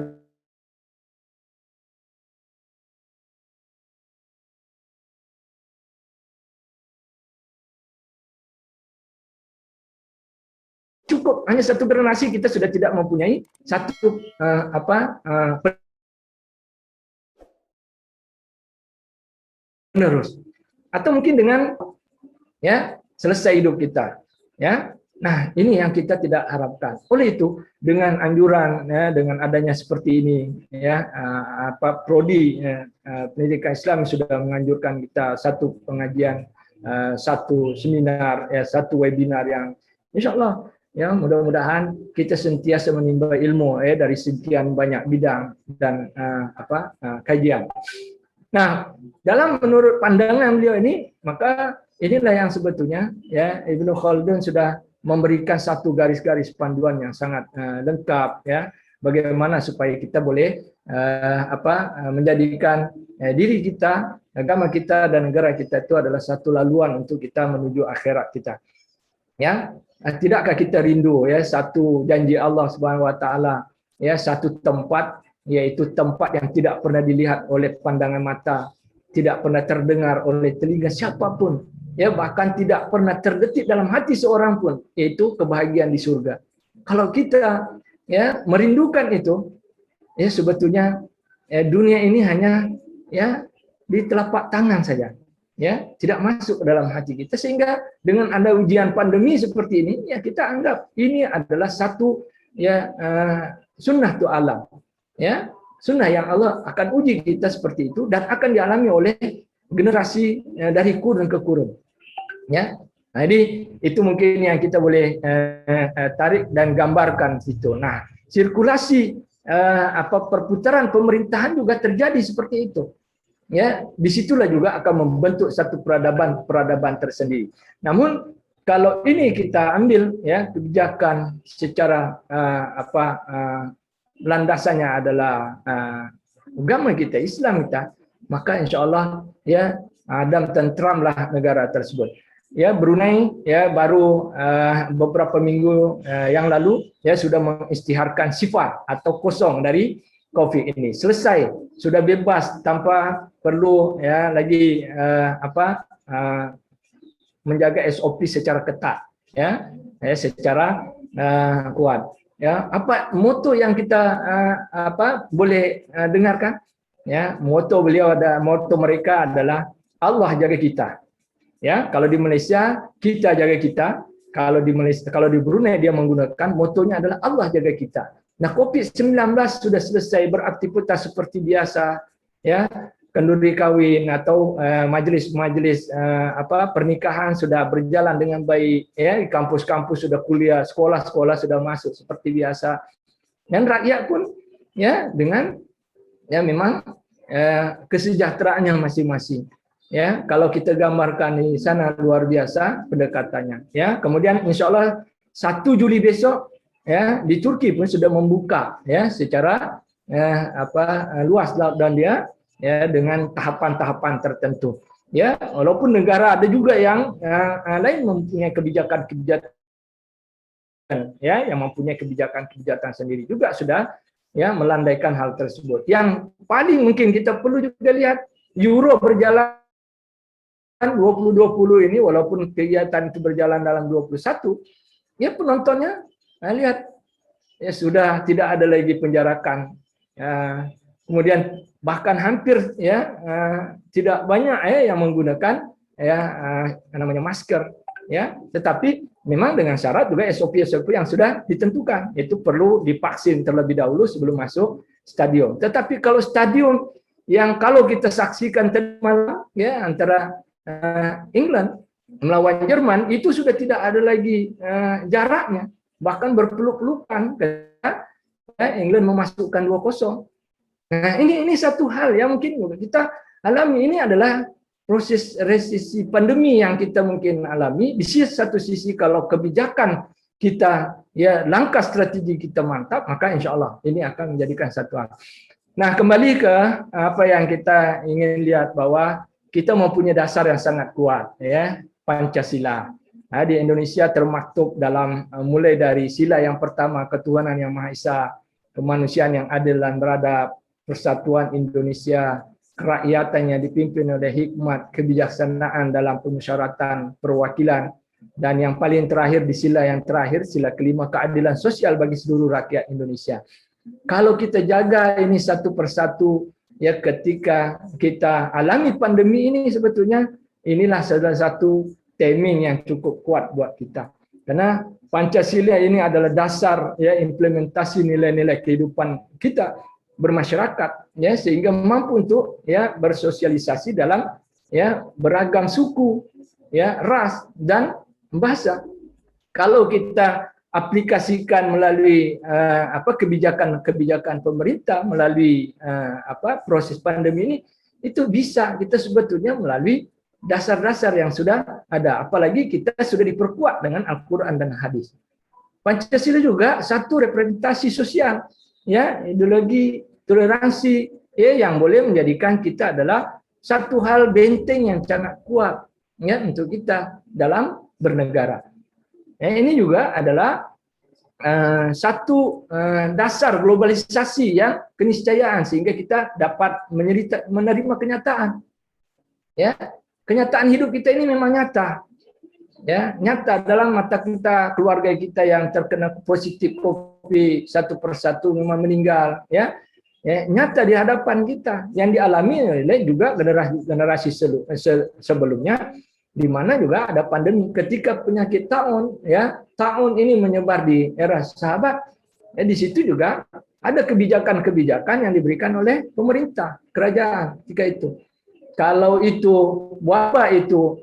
cukup hanya 1 generasi kita sudah tidak mempunyai satu penerus, atau mungkin dengan ya selesai hidup kita, ya. Nah, ini yang kita tidak harapkan. Oleh itu, dengan anjuran ya, dengan adanya seperti ini ya, prodi pendidikan Islam sudah menganjurkan kita 1 pengajian, 1 seminar ya, 1 webinar yang insyaallah ya mudah-mudahan kita sentiasa menimba ilmu ya dari sekian banyak bidang dan kajian. Nah, dalam menurut pandangan beliau ini, maka inilah yang sebetulnya ya Ibnu Khaldun sudah memberikan 1 garis-garis panduan yang sangat lengkap ya, bagaimana supaya kita boleh menjadikan diri kita, agama kita dan negara kita itu adalah satu laluan untuk kita menuju akhirat kita. Ya, tidakkah kita rindu ya satu janji Allah Subhanahu wa taala ya, satu tempat, yaitu tempat yang tidak pernah dilihat oleh pandangan mata, tidak pernah terdengar oleh telinga siapapun, ya bahkan tidak pernah terdetik dalam hati seorang pun, yaitu kebahagiaan di surga. Kalau kita ya merindukan itu, ya sebetulnya dunia ini hanya ya di telapak tangan saja, ya tidak masuk ke dalam hati kita, sehingga dengan ada ujian pandemi seperti ini, ya kita anggap ini adalah satu ya sunnah tu alam, ya sunnah yang Allah akan uji kita seperti itu dan akan dialami oleh generasi dari kurun ke kurun. Ya, nah, jadi itu mungkin yang kita boleh tarik dan gambarkan situ. Nah, sirkulasi perputaran pemerintahan juga terjadi seperti itu. ya disitulah juga akan membentuk satu peradaban tersendiri. Namun kalau ini kita ambil ya kebijakan secara landasannya adalah agama kita, Islam kita, maka insya Allah ya adam tentramlah negara tersebut. Ya Brunei ya baru beberapa minggu yang lalu ya sudah mengistiharkan sifar atau kosong dari COVID ini, selesai, sudah bebas tanpa perlu ya lagi menjaga SOP secara ketat ya secara kuat. Ya, apa moto yang kita boleh dengarkan? Ya, moto mereka adalah Allah jaga kita. Ya, kalau di Malaysia kita jaga kita. Kalau di Brunei dia menggunakan motonya adalah Allah jaga kita. Nah, COVID-19 sudah selesai beraktivitas seperti biasa, ya, kenduri kawin atau majelis-majelis pernikahan sudah berjalan dengan baik, ya, di kampus-kampus sudah kuliah, sekolah-sekolah sudah masuk seperti biasa, dan rakyat pun ya dengan ya memang kesejahteraannya masing-masing. Ya, kalau kita gambarkan di sana luar biasa pendekatannya. Ya, kemudian insya Allah 1 Juli besok ya di Turki pun sudah membuka ya secara luas lockdown dia ya dengan tahapan-tahapan tertentu. Ya, walaupun negara ada juga yang lain mempunyai kebijakan-kebijakan ya yang mempunyai kebijakan-kebijakan sendiri juga sudah ya melandaikan hal tersebut. Yang paling mungkin kita perlu juga lihat Euro berjalan 2020 ini, walaupun kegiatan itu berjalan dalam 21, ya penontonnya lihat ya sudah tidak ada lagi penjarakan, kemudian bahkan hampir ya tidak banyak yang menggunakan namanya masker ya, tetapi memang dengan syarat juga SOP yang sudah ditentukan, itu perlu divaksin terlebih dahulu sebelum masuk stadion. Tetapi kalau stadion yang kalau kita saksikan tadi malam ya antara England melawan Jerman itu sudah tidak ada lagi jaraknya, bahkan berpeluk-pelukan ketika England memasukkan 2-0. Nah, ini satu hal yang mungkin kita alami. Ini adalah proses resesi pandemi yang kita mungkin alami. Di satu sisi kalau kebijakan kita ya langkah strategi kita mantap, maka insya Allah ini akan menjadikan satu hal. Nah, kembali ke apa yang kita ingin lihat, bahwa kita mempunyai dasar yang sangat kuat ya, Pancasila. Nah, di Indonesia termaktub dalam mulai dari sila yang pertama, ketuhanan yang Maha Esa, kemanusiaan yang adil dan beradab, persatuan Indonesia, kerakyatan yang dipimpin oleh hikmat, kebijaksanaan dalam pemusyawaratan perwakilan, dan yang paling terakhir di sila yang terakhir, sila kelima, keadilan sosial bagi seluruh rakyat Indonesia. Kalau kita jaga ini satu persatu, ya ketika kita alami pandemi ini, sebetulnya inilah salah satu timing yang cukup kuat buat kita. Karena Pancasila ini adalah dasar ya implementasi nilai-nilai kehidupan kita bermasyarakat ya, sehingga mampu untuk ya bersosialisasi dalam ya beragam suku, ya ras dan bahasa. Kalau kita aplikasikan melalui kebijakan pemerintah, melalui proses pandemi ini, itu bisa kita sebetulnya melalui dasar-dasar yang sudah ada, apalagi kita sudah diperkuat dengan Al-Quran dan hadis. Pancasila juga satu representasi sosial ya, ideologi toleransi ya, yang boleh menjadikan kita adalah satu hal benteng yang sangat kuat ya untuk kita dalam bernegara. Ini juga adalah satu dasar globalisasi yang keniscayaan, sehingga kita dapat menerima kenyataan. Ya, kenyataan hidup kita ini memang nyata. Ya, nyata dalam mata kita, keluarga kita yang terkena positif COVID satu persatu memang meninggal. Ya, nyata di hadapan kita, yang dialami oleh juga generasi sebelumnya, di mana juga ada pandemi. Ketika penyakit taun ini menyebar di era sahabat, ya di situ juga ada kebijakan-kebijakan yang diberikan oleh pemerintah, kerajaan ketika itu. Kalau itu wabah itu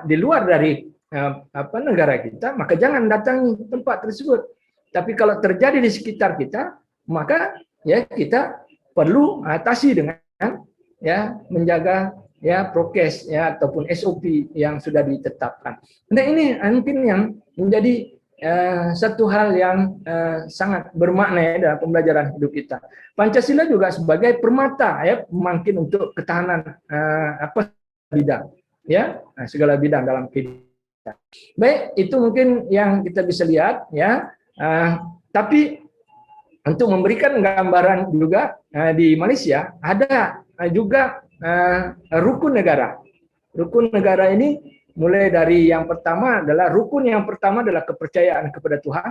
di luar dari negara kita, maka jangan datangi tempat tersebut. Tapi kalau terjadi di sekitar kita, maka ya kita perlu atasi dengan ya menjaga ya prokes ya ataupun SOP yang sudah ditetapkan. Nah, ini mungkin yang menjadi satu hal yang sangat bermakna ya dalam pembelajaran hidup kita. Pancasila juga sebagai permata ya pemangkin untuk ketahanan bidang ya segala bidang dalam kehidupan. Baik, itu mungkin yang kita bisa lihat ya. Tapi untuk memberikan gambaran juga di Malaysia ada juga rukun negara. Rukun negara ini mulai dari yang pertama adalah kepercayaan kepada Tuhan,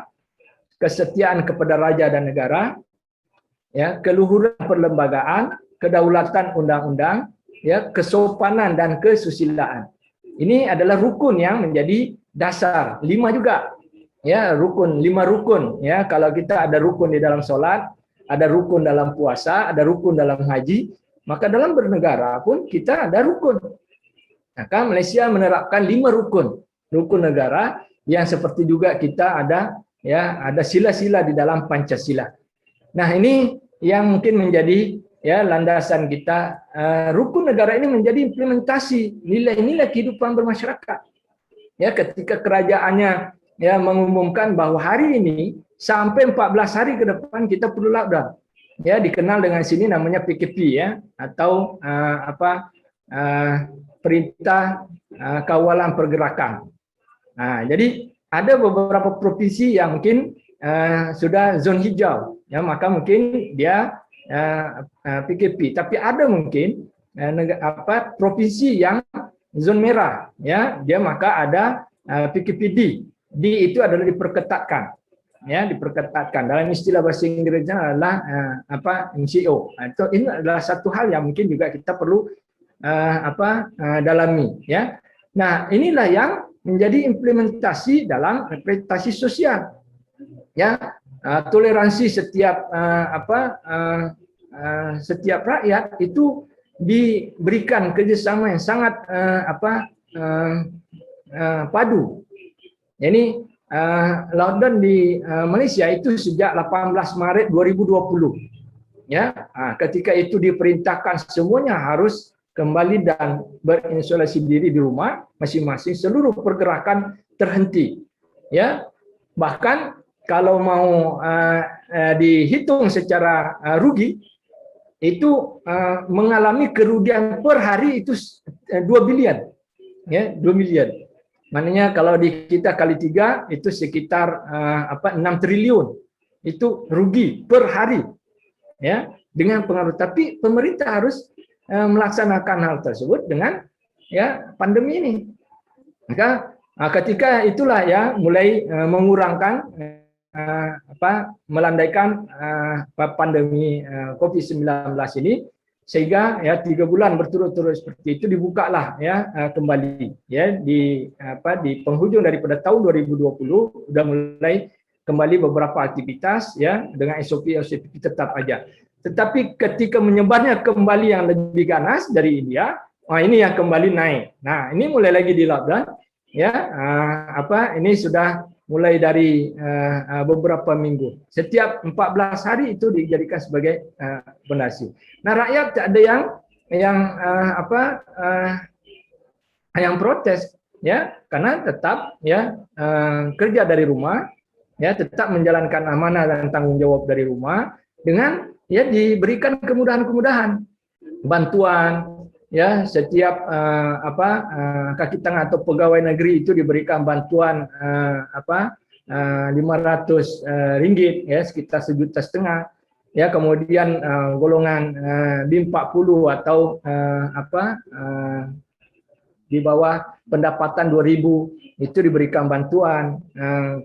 kesetiaan kepada raja dan negara, ya, keluhuran perlembagaan, kedaulatan undang-undang, ya, kesopanan dan kesusilaan. Ini adalah rukun yang menjadi dasar. 5 juga. Ya, rukun, 5 rukun, ya. Kalau kita ada rukun di dalam sholat, ada rukun dalam puasa, ada rukun dalam haji, maka dalam bernegara pun kita ada rukun. Maka Malaysia menerapkan 5 rukun negara yang seperti juga kita ada sila-sila di dalam Pancasila. Nah, ini yang mungkin menjadi ya landasan kita. Rukun negara ini menjadi implementasi nilai-nilai kehidupan bermasyarakat. Ya, ketika kerajaannya ya mengumumkan bahwa hari ini sampai 14 hari ke depan kita perlu lockdown. Ya, dikenal dengan sini namanya PKP ya atau perintah kawalan pergerakan. Nah, jadi ada beberapa provinsi yang mungkin sudah zon hijau, ya maka mungkin dia PKP. Tapi ada mungkin provinsi yang zon merah, ya dia maka ada PKPD. D itu adalah diperketatkan, ya diperketatkan. Dalam istilah bahasa Inggrisnya adalah MCO. Itu ini adalah satu hal yang mungkin juga kita perlu dalami ya. Nah, inilah yang menjadi implementasi dalam representasi sosial. Ya, toleransi setiap setiap rakyat itu diberikan kerjasama yang sangat padu. Ini lockdown di Malaysia itu sejak 18 Maret 2020. Ya, ketika itu diperintahkan semuanya harus kembali dan berisolasi diri di rumah masing-masing, seluruh pergerakan terhenti. Ya, bahkan kalau mau dihitung secara rugi itu mengalami kerugian per hari itu 2 bilion, ya 2 miliar. Maknanya kalau di kita kali 3 itu sekitar 6 triliun itu rugi per hari, ya dengan pengaruh. Tapi pemerintah harus melaksanakan hal tersebut dengan ya pandemi ini. Maka ketika itulah ya mulai mengurangkan melandaikan pandemi COVID-19 ini, sehingga ya 3 bulan berturut-turut seperti itu dibukalah ya kembali ya di penghujung daripada tahun 2020 sudah mulai kembali beberapa aktivitas ya dengan SOP tetap aja. Tetapi ketika menyebarnya kembali yang lebih ganas dari India, ini yang kembali naik. Nah, ini mulai lagi di lockdown, ya. Ini sudah mulai dari beberapa minggu. Setiap 14 hari itu dijadikan sebagai fondasi. Nah, rakyat ada yang protes, ya, karena tetap ya kerja dari rumah, ya, tetap menjalankan amanah dan tanggung jawab dari rumah dengan ya diberikan kemudahan-kemudahan, bantuan, ya setiap kaki tangan atau pegawai negeri itu diberikan bantuan 500 ringgit, ya sekitar 1,5 juta, ya kemudian golongan B40 atau di bawah pendapatan 2.000 itu diberikan bantuan,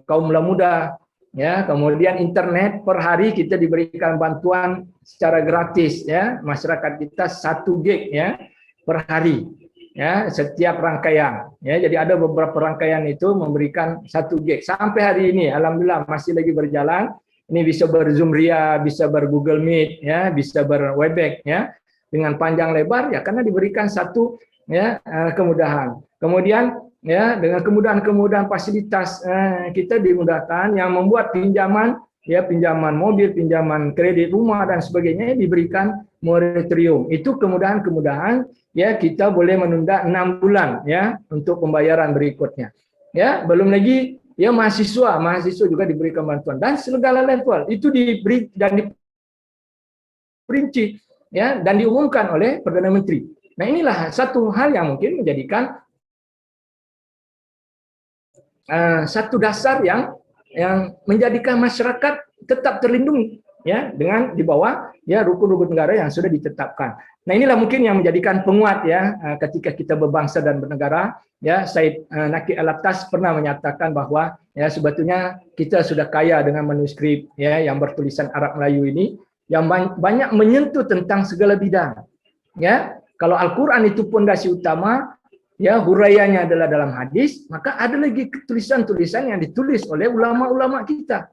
kaum muda. Ya, kemudian internet per hari kita diberikan bantuan secara gratis ya, masyarakat kita 1 gig ya per hari ya setiap rangkaian ya. Jadi ada beberapa rangkaian itu memberikan 1 gig sampai hari ini, alhamdulillah masih lagi berjalan. Ini bisa ber-Zoom Ria, bisa ber-Google Meet ya, bisa ber-Webex ya dengan panjang lebar ya karena diberikan satu ya kemudahan. Kemudian ya dengan kemudahan-kemudahan fasilitas kita dimudahkan yang membuat pinjaman ya pinjaman mobil, pinjaman kredit rumah dan sebagainya diberikan moratorium. Itu kemudahan-kemudahan ya kita boleh menunda 6 bulan ya untuk pembayaran berikutnya. Ya, belum lagi ya mahasiswa juga diberikan bantuan dan segala level itu diberi dan diperinci ya dan diumumkan oleh Perdana Menteri. Nah, inilah satu hal yang mungkin menjadikan satu dasar yang menjadikan masyarakat tetap terlindungi ya dengan di bawah ya rukun-rukun negara yang sudah ditetapkan. Nah, inilah mungkin yang menjadikan penguat ya ketika kita berbangsa dan bernegara ya. Said Naqi Al-Attas pernah menyatakan bahwa ya sebetulnya kita sudah kaya dengan manuskrip ya yang bertulisan Arab Melayu ini yang banyak menyentuh tentang segala bidang. Ya, kalau Al-Qur'an itu pondasi utama, ya huraiannya adalah dalam hadis, maka ada lagi tulisan-tulisan yang ditulis oleh ulama-ulama kita.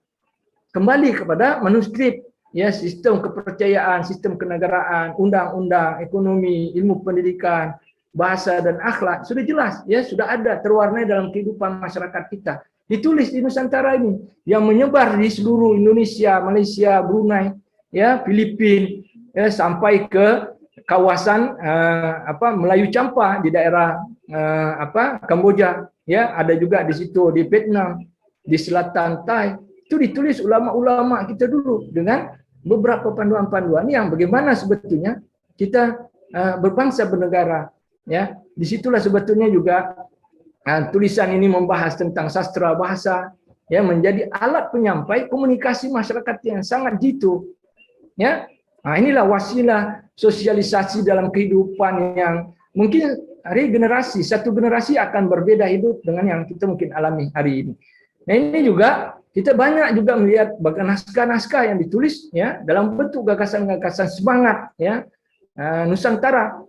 Kembali kepada manuskrip, ya sistem kepercayaan, sistem kenegaraan, undang-undang, ekonomi, ilmu pendidikan, bahasa dan akhlak sudah jelas, ya sudah ada terwarnai dalam kehidupan masyarakat kita. Ditulis di Nusantara ini yang menyebar di seluruh Indonesia, Malaysia, Brunei, ya Filipina, ya sampai ke kawasan Melayu Champa di daerah Kamboja, ya ada juga di situ di Vietnam, di selatan Thai. Itu ditulis ulama-ulama kita dulu dengan beberapa panduan-panduan yang bagaimana sebetulnya kita berbangsa bernegara, ya. Disitulah sebetulnya juga tulisan ini membahas tentang sastra bahasa, ya menjadi alat penyampai komunikasi masyarakat yang sangat jitu, ya. Nah, inilah wasilah sosialisasi dalam kehidupan yang mungkin satu generasi akan berbeda hidup dengan yang kita mungkin alami hari ini. Nah, ini juga kita banyak juga melihat bahkan naskah-naskah yang ditulis ya dalam bentuk gagasan-gagasan semangat ya Nusantara.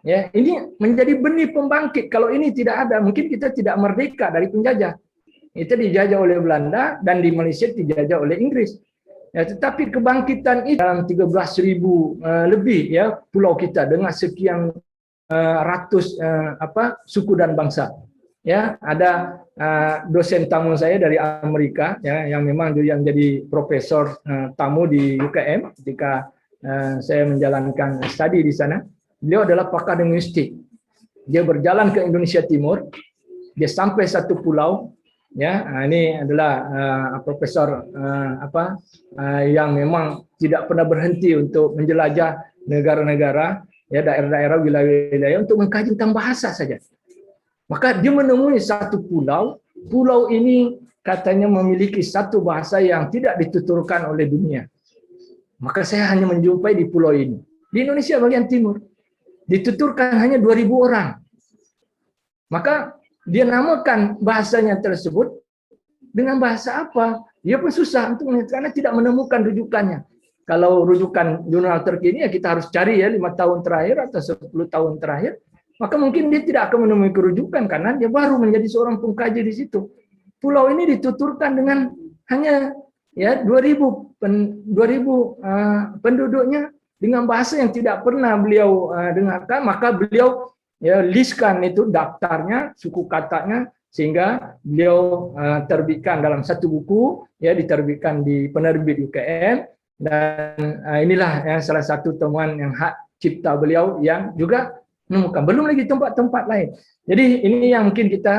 Ya, ini menjadi benih pembangkit. Kalau ini tidak ada, mungkin kita tidak merdeka dari penjajah. Kita dijajah oleh Belanda dan di Malaysia dijajah oleh Inggris. Ya, tetapi kebangkitan itu dalam 13.000 lebih ya pulau kita dengan sekian ratus suku dan bangsa. Ya, ada dosen tamu saya dari Amerika ya yang memang yang jadi profesor tamu di UKM ketika saya menjalankan studi di sana. Beliau adalah pakar linguistik. Dia berjalan ke Indonesia Timur, dia sampai satu pulau. Ya, ini adalah profesor yang memang tidak pernah berhenti untuk menjelajah negara-negara, ya daerah-daerah, wilayah-wilayah untuk mengkaji tentang bahasa saja. Maka dia menemui satu pulau, pulau ini katanya memiliki satu bahasa yang tidak dituturkan oleh dunia. Maka saya hanya menjumpai di pulau ini. Di Indonesia bagian timur, dituturkan hanya 2.000 orang. Maka dia namakan bahasanya tersebut dengan bahasa apa? Dia pun susah untuk karena tidak menemukan rujukannya. Kalau rujukan jurnal terkini ya kita harus cari ya 5 tahun terakhir atau 10 tahun terakhir. Maka mungkin dia tidak akan menemui kerujukan karena dia baru menjadi seorang pengkaji di situ. Pulau ini dituturkan dengan hanya ya 2.000 penduduknya dengan bahasa yang tidak pernah beliau dengarkan. Maka beliau ya listkan itu daftarnya, suku katanya sehingga beliau terbitkan dalam satu buku ya diterbitkan di penerbit UKM dan inilah ya, salah satu temuan yang hak cipta beliau yang juga menemukan belum lagi tempat-tempat lain. Jadi ini yang mungkin kita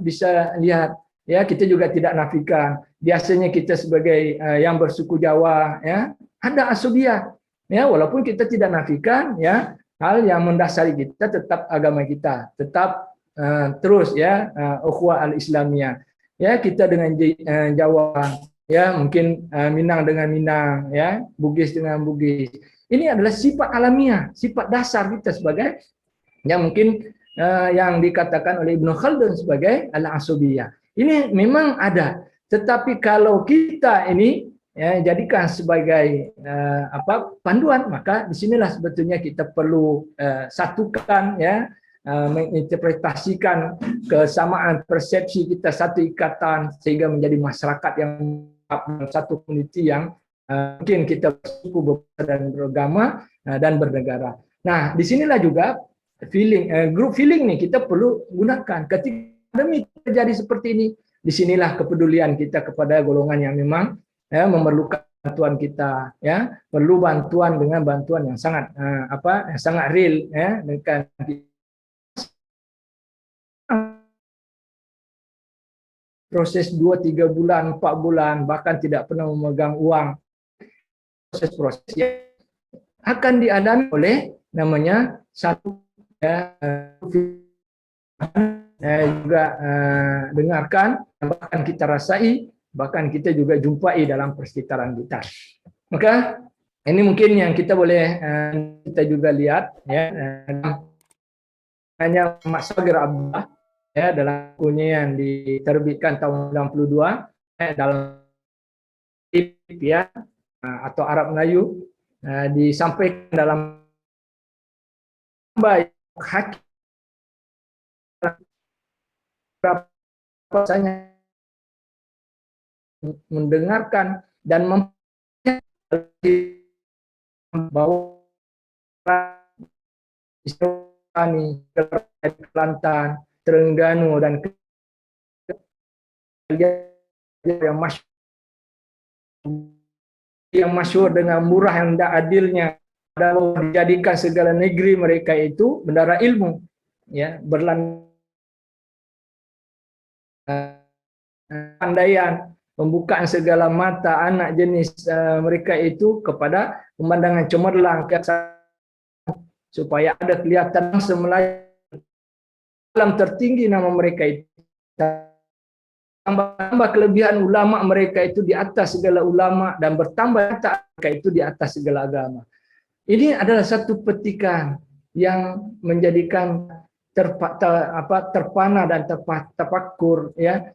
bisa lihat ya kita juga tidak nafikan biasanya kita sebagai yang bersuku Jawa ya ada asubia ya walaupun kita tidak nafikan ya hal yang mendasari kita tetap agama kita, tetap terus ya ukhuwah al-islamiyah. Ya kita dengan Jawa, ya mungkin Minang dengan Minang, ya Bugis dengan Bugis. Ini adalah sifat alamiah, sifat dasar kita sebagai yang mungkin yang dikatakan oleh Ibnu Khaldun sebagai al-asubiyah. Ini memang ada, tetapi kalau kita ini ya, jadikan sebagai panduan, maka disinilah sebetulnya kita perlu satukan ya menginterpretasikan kesamaan persepsi kita satu ikatan sehingga menjadi masyarakat yang satu komuniti yang mungkin kita bersuku dan beragama dan bernegara. Nah, disinilah juga group feeling nih kita perlu gunakan ketika pandemi terjadi seperti ini. Disinilah kepedulian kita kepada golongan yang memang ya, memerlukan bantuan kita, ya, perlu bantuan dengan bantuan yang sangat yang sangat real, ya, dengan proses 2-3 bulan, 4 bulan, bahkan tidak pernah memegang uang. Proses-proses yang akan dialami oleh namanya satu, ya, juga dengarkan, bahkan kita rasai, bahkan kita juga jumpai dalam persekitaran kita. Maka ini mungkin yang kita boleh kita juga lihat, ya, hanya Mas Sagir Abdullah, ya, dalam bukunya yang diterbitkan tahun 92, dalam ya, atau Arab Melayu, disampaikan dalam hak rasanya mendengarkan dan bahwa Kelantan, Terengganu, dan yang masyhur dengan murah yang tidak adilnya, dalam dijadikan segala negeri mereka itu bendara ilmu, ya, pandaian, pembukaan segala mata anak jenis mereka itu kepada pemandangan cemerlang, supaya ada kelihatan semula alam tertinggi nama mereka itu. Tambah kelebihan ulama mereka itu di atas segala ulama, dan bertambah mereka itu di atas segala agama. Ini adalah satu petikan yang menjadikan terpana dan terpakur, ya.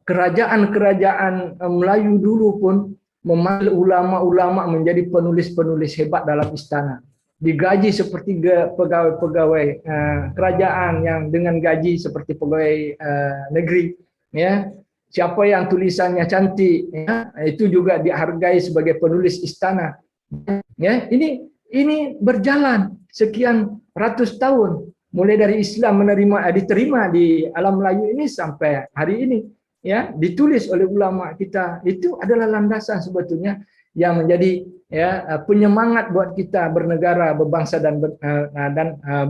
Kerajaan-kerajaan Melayu dulu pun memanggil ulama-ulama menjadi penulis-penulis hebat dalam istana. Digaji seperti pegawai-pegawai kerajaan yang dengan gaji seperti pegawai negeri, ya. Siapa yang tulisannya cantik, ya, itu juga dihargai sebagai penulis istana. Ya, ini berjalan sekian ratus tahun, mulai dari Islam diterima di alam Melayu ini sampai hari ini, ya, ditulis oleh ulama kita. Itu adalah landasan sebetulnya yang menjadi, ya, penyemangat buat kita bernegara, berbangsa, dan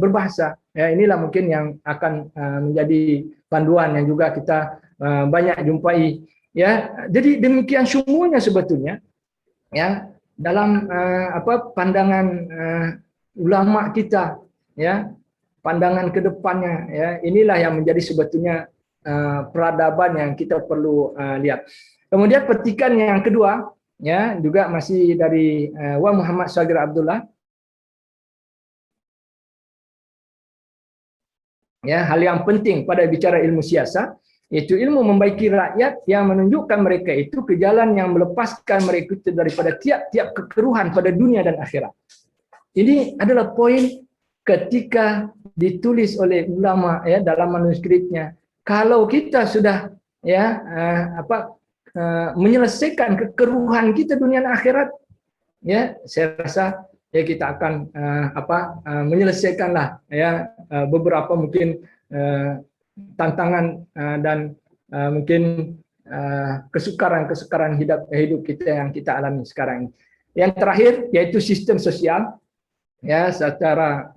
berbahasa. Ya, inilah mungkin yang akan menjadi panduan yang juga kita banyak jumpai, ya. Jadi demikian sungguhnya sebetulnya, ya, dalam pandangan ulama kita, ya, pandangan ke depannya, ya, inilah yang menjadi sebetulnya peradaban yang kita perlu lihat. Kemudian petikan yang kedua, ya, juga masih dari Wa Muhammad Sagir Abdullah, ya, hal yang penting pada bicara ilmu siasat, yaitu ilmu membaiki rakyat yang menunjukkan mereka itu ke jalan yang melepaskan mereka itu daripada tiap-tiap kekeruhan pada dunia dan akhirat. Ini adalah poin ketika ditulis oleh ulama, ya, dalam manuskripnya. Kalau kita sudah, ya, menyelesaikan kekeruhan kita dunia dan akhirat, ya, saya rasa, ya, kita akan menyelesaikanlah, ya, beberapa mungkin tantangan dan mungkin kesukaran hidup kita yang kita alami sekarang. Yang terakhir yaitu sistem sosial, ya, secara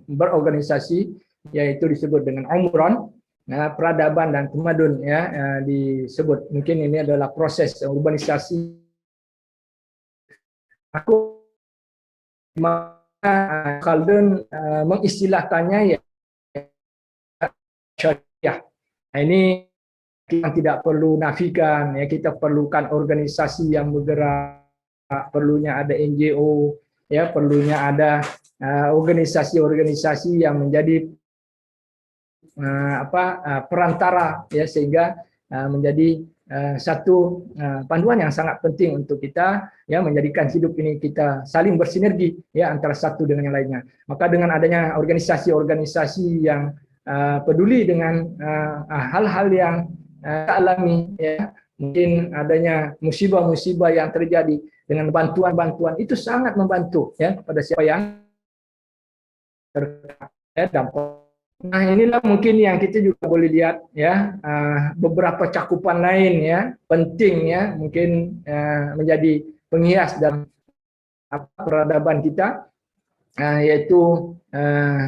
berorganisasi, yaitu disebut dengan Umron, peradaban dan tamadun, ya, disebut. Mungkin ini adalah proses urbanisasi. Aku Khaldun mengistilahkannya, ya, syariah. Nah, ini kita tidak perlu nafikan, ya, kita perlukan organisasi yang bergerak, perlunya ada NGO, ya, perlunya ada organisasi-organisasi yang menjadi perantara, ya, sehingga menjadi satu panduan yang sangat penting untuk kita, ya, menjadikan hidup ini kita saling bersinergi, ya, antara satu dengan yang lainnya. Maka dengan adanya organisasi-organisasi yang peduli dengan hal-hal yang alami, ya, mungkin adanya musibah-musibah yang terjadi, dengan bantuan-bantuan itu sangat membantu, ya, pada siapa yang dampak Nah, inilah mungkin yang kita juga boleh lihat ya, beberapa cakupan lain ya, penting ya, mungkin menjadi penghias dalam peradaban kita, yaitu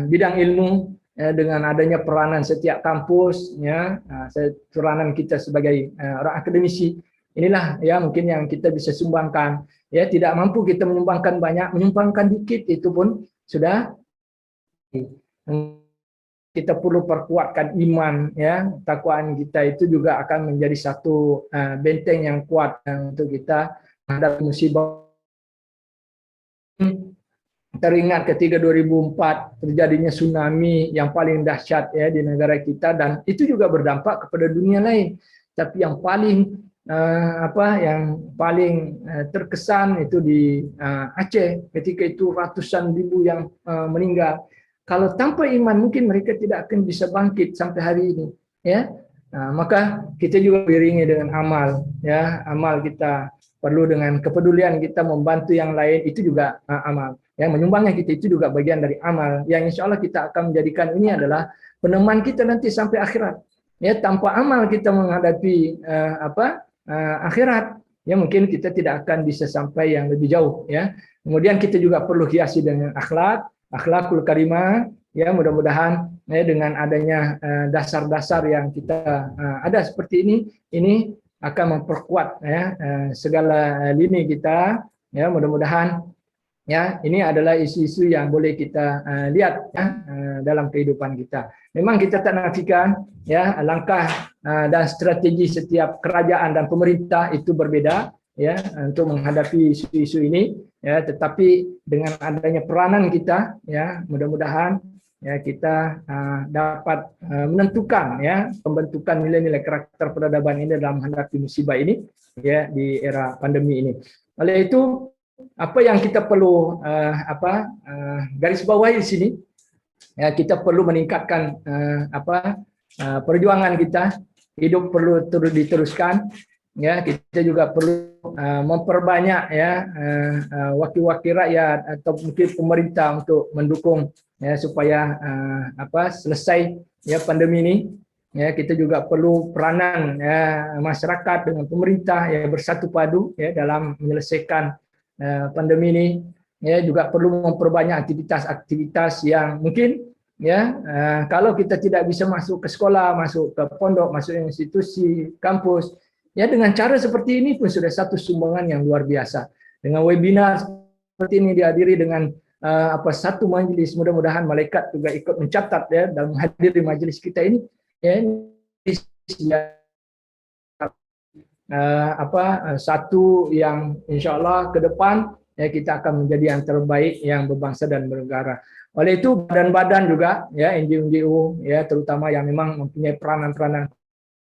bidang ilmu dengan adanya peranan setiap kampus ya, peranan kita sebagai orang akademisi. Inilah ya mungkin yang kita bisa sumbangkan ya. Tidak mampu kita menyumbangkan banyak, menyumbangkan dikit itu pun sudah. Kita perlu perkuatkan iman ya, takwaan kita itu juga akan menjadi satu benteng yang kuat untuk kita menghadapi musibah. Teringat ketika 2004 terjadinya tsunami yang paling dahsyat ya di negara kita, dan itu juga berdampak kepada dunia lain. Tapi yang paling terkesan itu di Aceh, ketika itu ratusan ribu yang meninggal. Kalau tanpa iman mungkin mereka tidak akan bisa bangkit sampai hari ini ya. Maka kita juga beriringi dengan amal ya, amal kita perlu dengan kepedulian kita membantu yang lain, itu juga amal. Yang menyumbangnya kita itu juga bagian dari amal yang insya Allah kita akan menjadikan ini adalah peneman kita nanti sampai akhirat. Ya, tanpa amal kita menghadapi akhirat, ya mungkin kita tidak akan bisa sampai yang lebih jauh ya. Kemudian kita juga perlu hiasi dengan akhlakul karimah ya, mudah-mudahan ya, dengan adanya dasar-dasar yang kita ada seperti ini akan memperkuat ya segala lini kita ya, mudah-mudahan ya. Ini adalah isu-isu yang boleh kita lihat ya, dalam kehidupan kita. Memang kita tak nafikan ya, langkah dan strategi setiap kerajaan dan pemerintah itu berbeda ya untuk menghadapi isu-isu ini ya, tetapi dengan adanya peranan kita ya, mudah-mudahan ya kita dapat menentukan ya pembentukan nilai-nilai karakter peradaban ini dalam menghadapi musibah ini ya di era pandemi ini. Oleh itu, apa yang kita perlu garis bawahi di sini ya, kita perlu meningkatkan perjuangan kita, hidup perlu terus diteruskan ya. Kita juga perlu memperbanyak ya wakil-wakil rakyat atau mungkin pemerintah untuk mendukung ya supaya selesai ya pandemi ini ya. Kita juga perlu peranan ya masyarakat dengan pemerintah ya bersatu padu ya dalam menyelesaikan pandemi ini ya. Juga perlu memperbanyak aktivitas-aktivitas yang mungkin ya kalau kita tidak bisa masuk ke sekolah, masuk ke pondok, masuk institusi kampus ya, dengan cara seperti ini pun sudah satu sumbangan yang luar biasa. Dengan webinar seperti ini dihadiri dengan satu majelis, mudah-mudahan malaikat juga ikut mencatat ya dalam menghadiri majelis kita ini ya. Satu yang insya Allah ke depan ya kita akan menjadi yang terbaik yang berbangsa dan bernegara. Oleh itu badan-badan juga ya, NGO ya terutama yang memang mempunyai peranan-peranan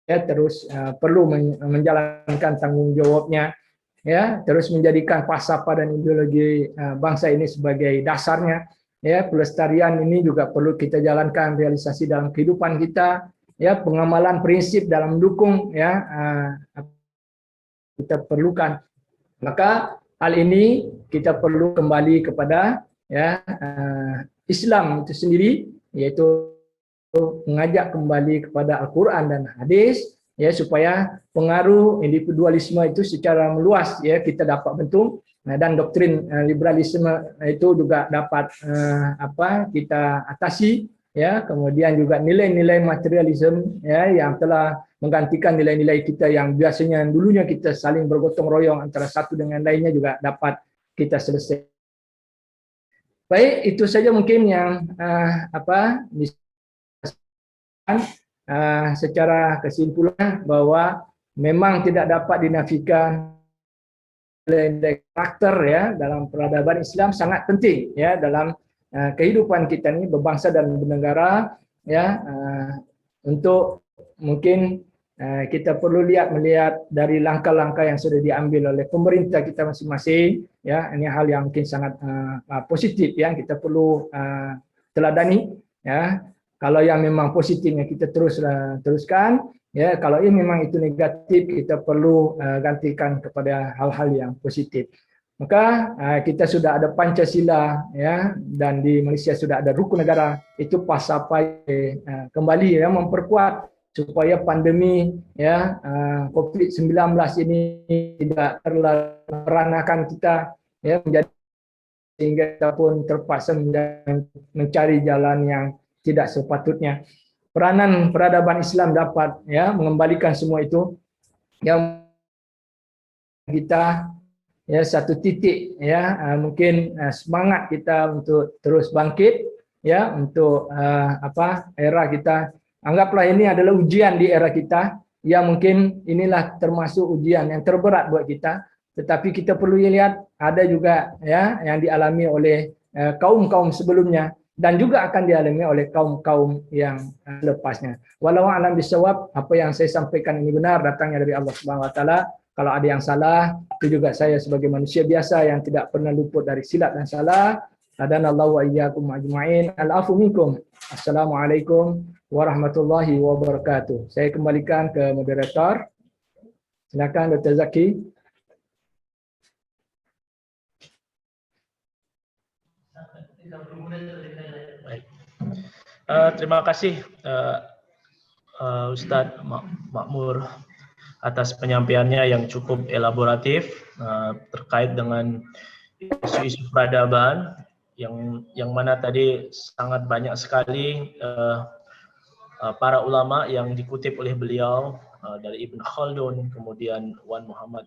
ya terus perlu menjalankan tanggung jawabnya ya, terus menjadikan falsafah dan ideologi bangsa ini sebagai dasarnya ya. Pelestarian ini juga perlu kita jalankan, realisasi dalam kehidupan kita ya, pengamalan prinsip dalam mendukung ya kita perlukan. Maka hal ini kita perlu kembali kepada ya Islam itu sendiri, yaitu mengajak kembali kepada Al-Quran dan hadis ya, supaya pengaruh individualisme itu secara meluas ya kita dapat bentuk. Dan doktrin liberalisme itu juga dapat kita atasi ya. Kemudian juga nilai-nilai materialisme ya yang telah menggantikan nilai-nilai kita yang biasanya dulunya kita saling bergotong royong antara satu dengan lainnya juga dapat kita selesai. Baik, itu saja mungkin yang secara kesimpulan bahwa memang tidak dapat dinafikan nilai karakter ya dalam peradaban Islam sangat penting ya dalam kehidupan kita ini berbangsa dan bernegara ya. Untuk mungkin kita perlu melihat dari langkah-langkah yang sudah diambil oleh pemerintah kita masing-masing ya. Ini hal yang mungkin sangat positif yang kita perlu teladani ya. Kalau yang memang positifnya kita teruskan ya, kalau ini memang itu negatif kita perlu gantikan kepada hal-hal yang positif. Maka kita sudah ada Pancasila, ya, dan di Malaysia sudah ada rukun negara. Itu pasapai kembali ya, memperkuat supaya pandemi ya COVID-19 ini tidak terlanakan kita ya menjadi, sehingga kita pun terpaksa mencari jalan yang tidak sepatutnya. Peranan peradaban Islam dapat ya mengembalikan semua itu, yang kita ya satu titik ya mungkin semangat kita untuk terus bangkit ya untuk era kita. Anggaplah ini adalah ujian di era kita, yang mungkin inilah termasuk ujian yang terberat buat kita, tetapi kita perlu lihat ada juga ya yang dialami oleh kaum-kaum sebelumnya, dan juga akan dialami oleh kaum-kaum yang lepasnya. Walau a'lam bishawab, apa yang saya sampaikan ini benar datangnya dari Allah Subhanahu wa taala. Kalau ada yang salah, itu juga saya sebagai manusia biasa yang tidak pernah luput dari silap dan salah. Hadanallahu wa iyyakum ajma'in. Al-afu minkum. Assalamualaikum warahmatullahi wabarakatuh. Saya kembalikan ke moderator. Silakan Dr. Zaki. Baik. Terima kasih Ustadz Makmur atas penyampaiannya yang cukup elaboratif terkait dengan isu-isu peradaban yang mana tadi sangat banyak sekali para ulama yang dikutip oleh beliau dari Ibn Khaldun, kemudian Wan Muhammad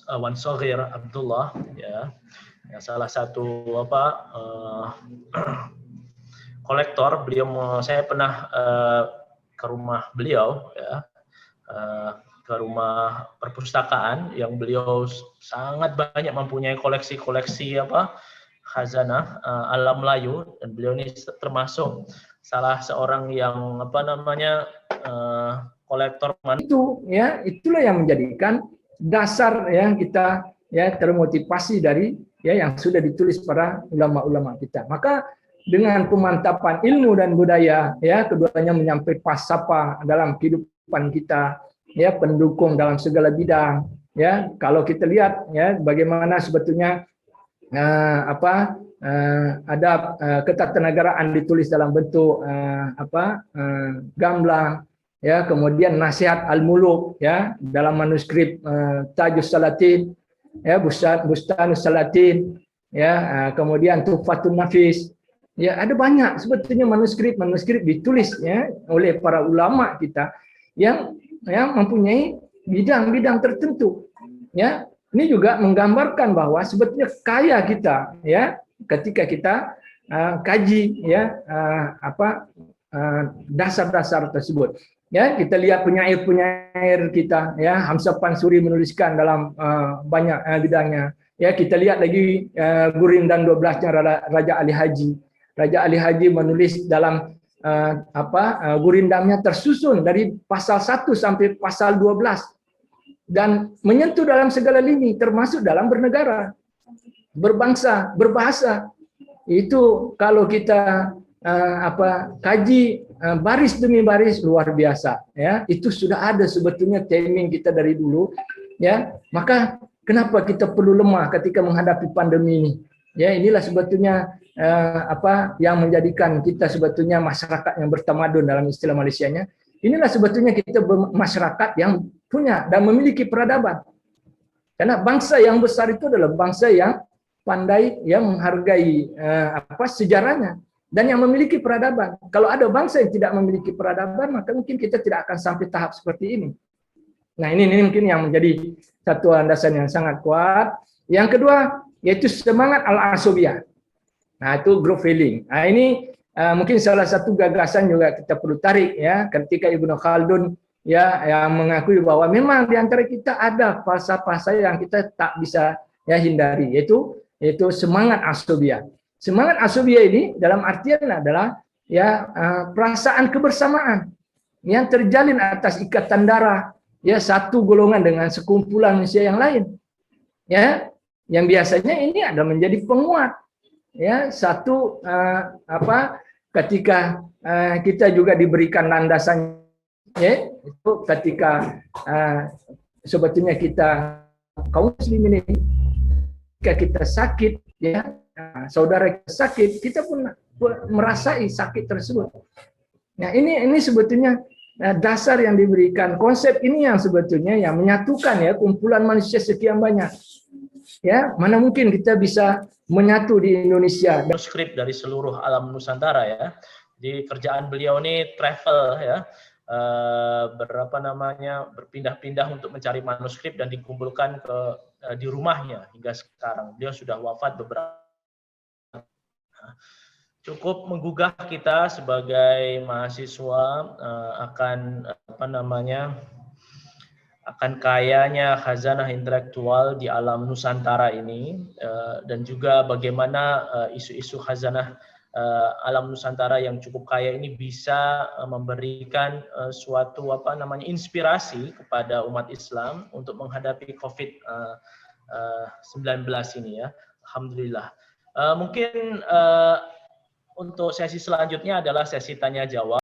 Wan Soghir Abdullah ya, yang salah satu kolektor. Saya pernah ke rumah beliau ya, ke rumah perpustakaan yang beliau sangat banyak mempunyai koleksi-koleksi khazanah alam Melayu, dan beliau ini termasuk salah seorang yang kolektor. Itu ya, itulah yang menjadikan dasar ya kita ya termotivasi dari ya yang sudah ditulis para ulama-ulama kita. Maka dengan pemantapan ilmu dan budaya ya, keduanya menyampaikan falsafah dalam kehidupan kita ya, pendukung dalam segala bidang ya. Kalau kita lihat ya bagaimana sebetulnya adab ketatanegaraan ditulis dalam bentuk gamblang ya, kemudian nasihat al-muluk ya dalam manuskrip Tajus Salatin ya, Bustanus Salatin ya, kemudian Tuhfatun Nafis ya, ada banyak sebetulnya manuskrip ditulis ya oleh para ulama kita yang mempunyai bidang-bidang tertentu ya. Ini juga menggambarkan bahwa sebetulnya kaya kita ya ketika kita kaji ya dasar-dasar tersebut ya. Kita lihat penyair-penyair kita ya, Hamzah Pansuri menuliskan dalam banyak bidangnya ya. Kita lihat lagi Gurindan 12-nya Raja Ali Haji. Raja Ali Haji menulis dalam Gurindamnya tersusun dari pasal 1 sampai pasal 12 dan menyentuh dalam segala lini, termasuk dalam bernegara, berbangsa, berbahasa. Itu kalau kita kaji baris demi baris, luar biasa ya. Itu sudah ada sebetulnya timing kita dari dulu ya. Maka kenapa kita perlu lemah ketika menghadapi pandemi ini ya? Inilah sebetulnya yang menjadikan kita sebetulnya masyarakat yang bertamadun dalam istilah Malaysianya. Inilah sebetulnya kita masyarakat yang punya dan memiliki peradaban. Karena bangsa yang besar itu adalah bangsa yang pandai, yang menghargai sejarahnya dan yang memiliki peradaban. Kalau ada bangsa yang tidak memiliki peradaban, maka mungkin kita tidak akan sampai tahap seperti ini. Nah, ini mungkin yang menjadi satu landasan yang sangat kuat. Yang kedua yaitu semangat al-asobiyah. Nah, itu group feeling. Nah, ini mungkin salah satu gagasan juga kita perlu tarik ya, ketika Ibnu Khaldun ya yang mengakui bahwa memang di antara kita ada falsafah yang kita tak bisa ya hindari, yaitu semangat asobiyah. Semangat asobiyah ini dalam artian adalah ya perasaan kebersamaan yang terjalin atas ikatan darah ya, satu golongan dengan sekumpulan manusia yang lain ya, yang biasanya ini adalah menjadi penguat ya. Satu ketika kita juga diberikan landasan ya, itu ketika sebetulnya kita kaum muslimin ini, ketika kita sakit, ya, saudara kita sakit, kita pun merasai sakit tersebut. Nah, ini sebetulnya dasar yang diberikan, konsep ini yang sebetulnya yang menyatukan ya kumpulan manusia sekian banyak. Ya, mana mungkin kita bisa menyatu di Indonesia. Manuskrip dari seluruh alam Nusantara ya. Di kerjaan beliau ini travel ya, berpindah-pindah untuk mencari manuskrip dan dikumpulkan di rumahnya hingga sekarang. Beliau sudah wafat beberapa. Cukup menggugah kita sebagai mahasiswa akan akan kayanya khazanah intelektual di alam Nusantara ini, dan juga bagaimana isu-isu khazanah alam Nusantara yang cukup kaya ini bisa memberikan suatu inspirasi kepada umat Islam untuk menghadapi COVID-19 ini ya. Alhamdulillah. Mungkin untuk sesi selanjutnya adalah sesi tanya jawab.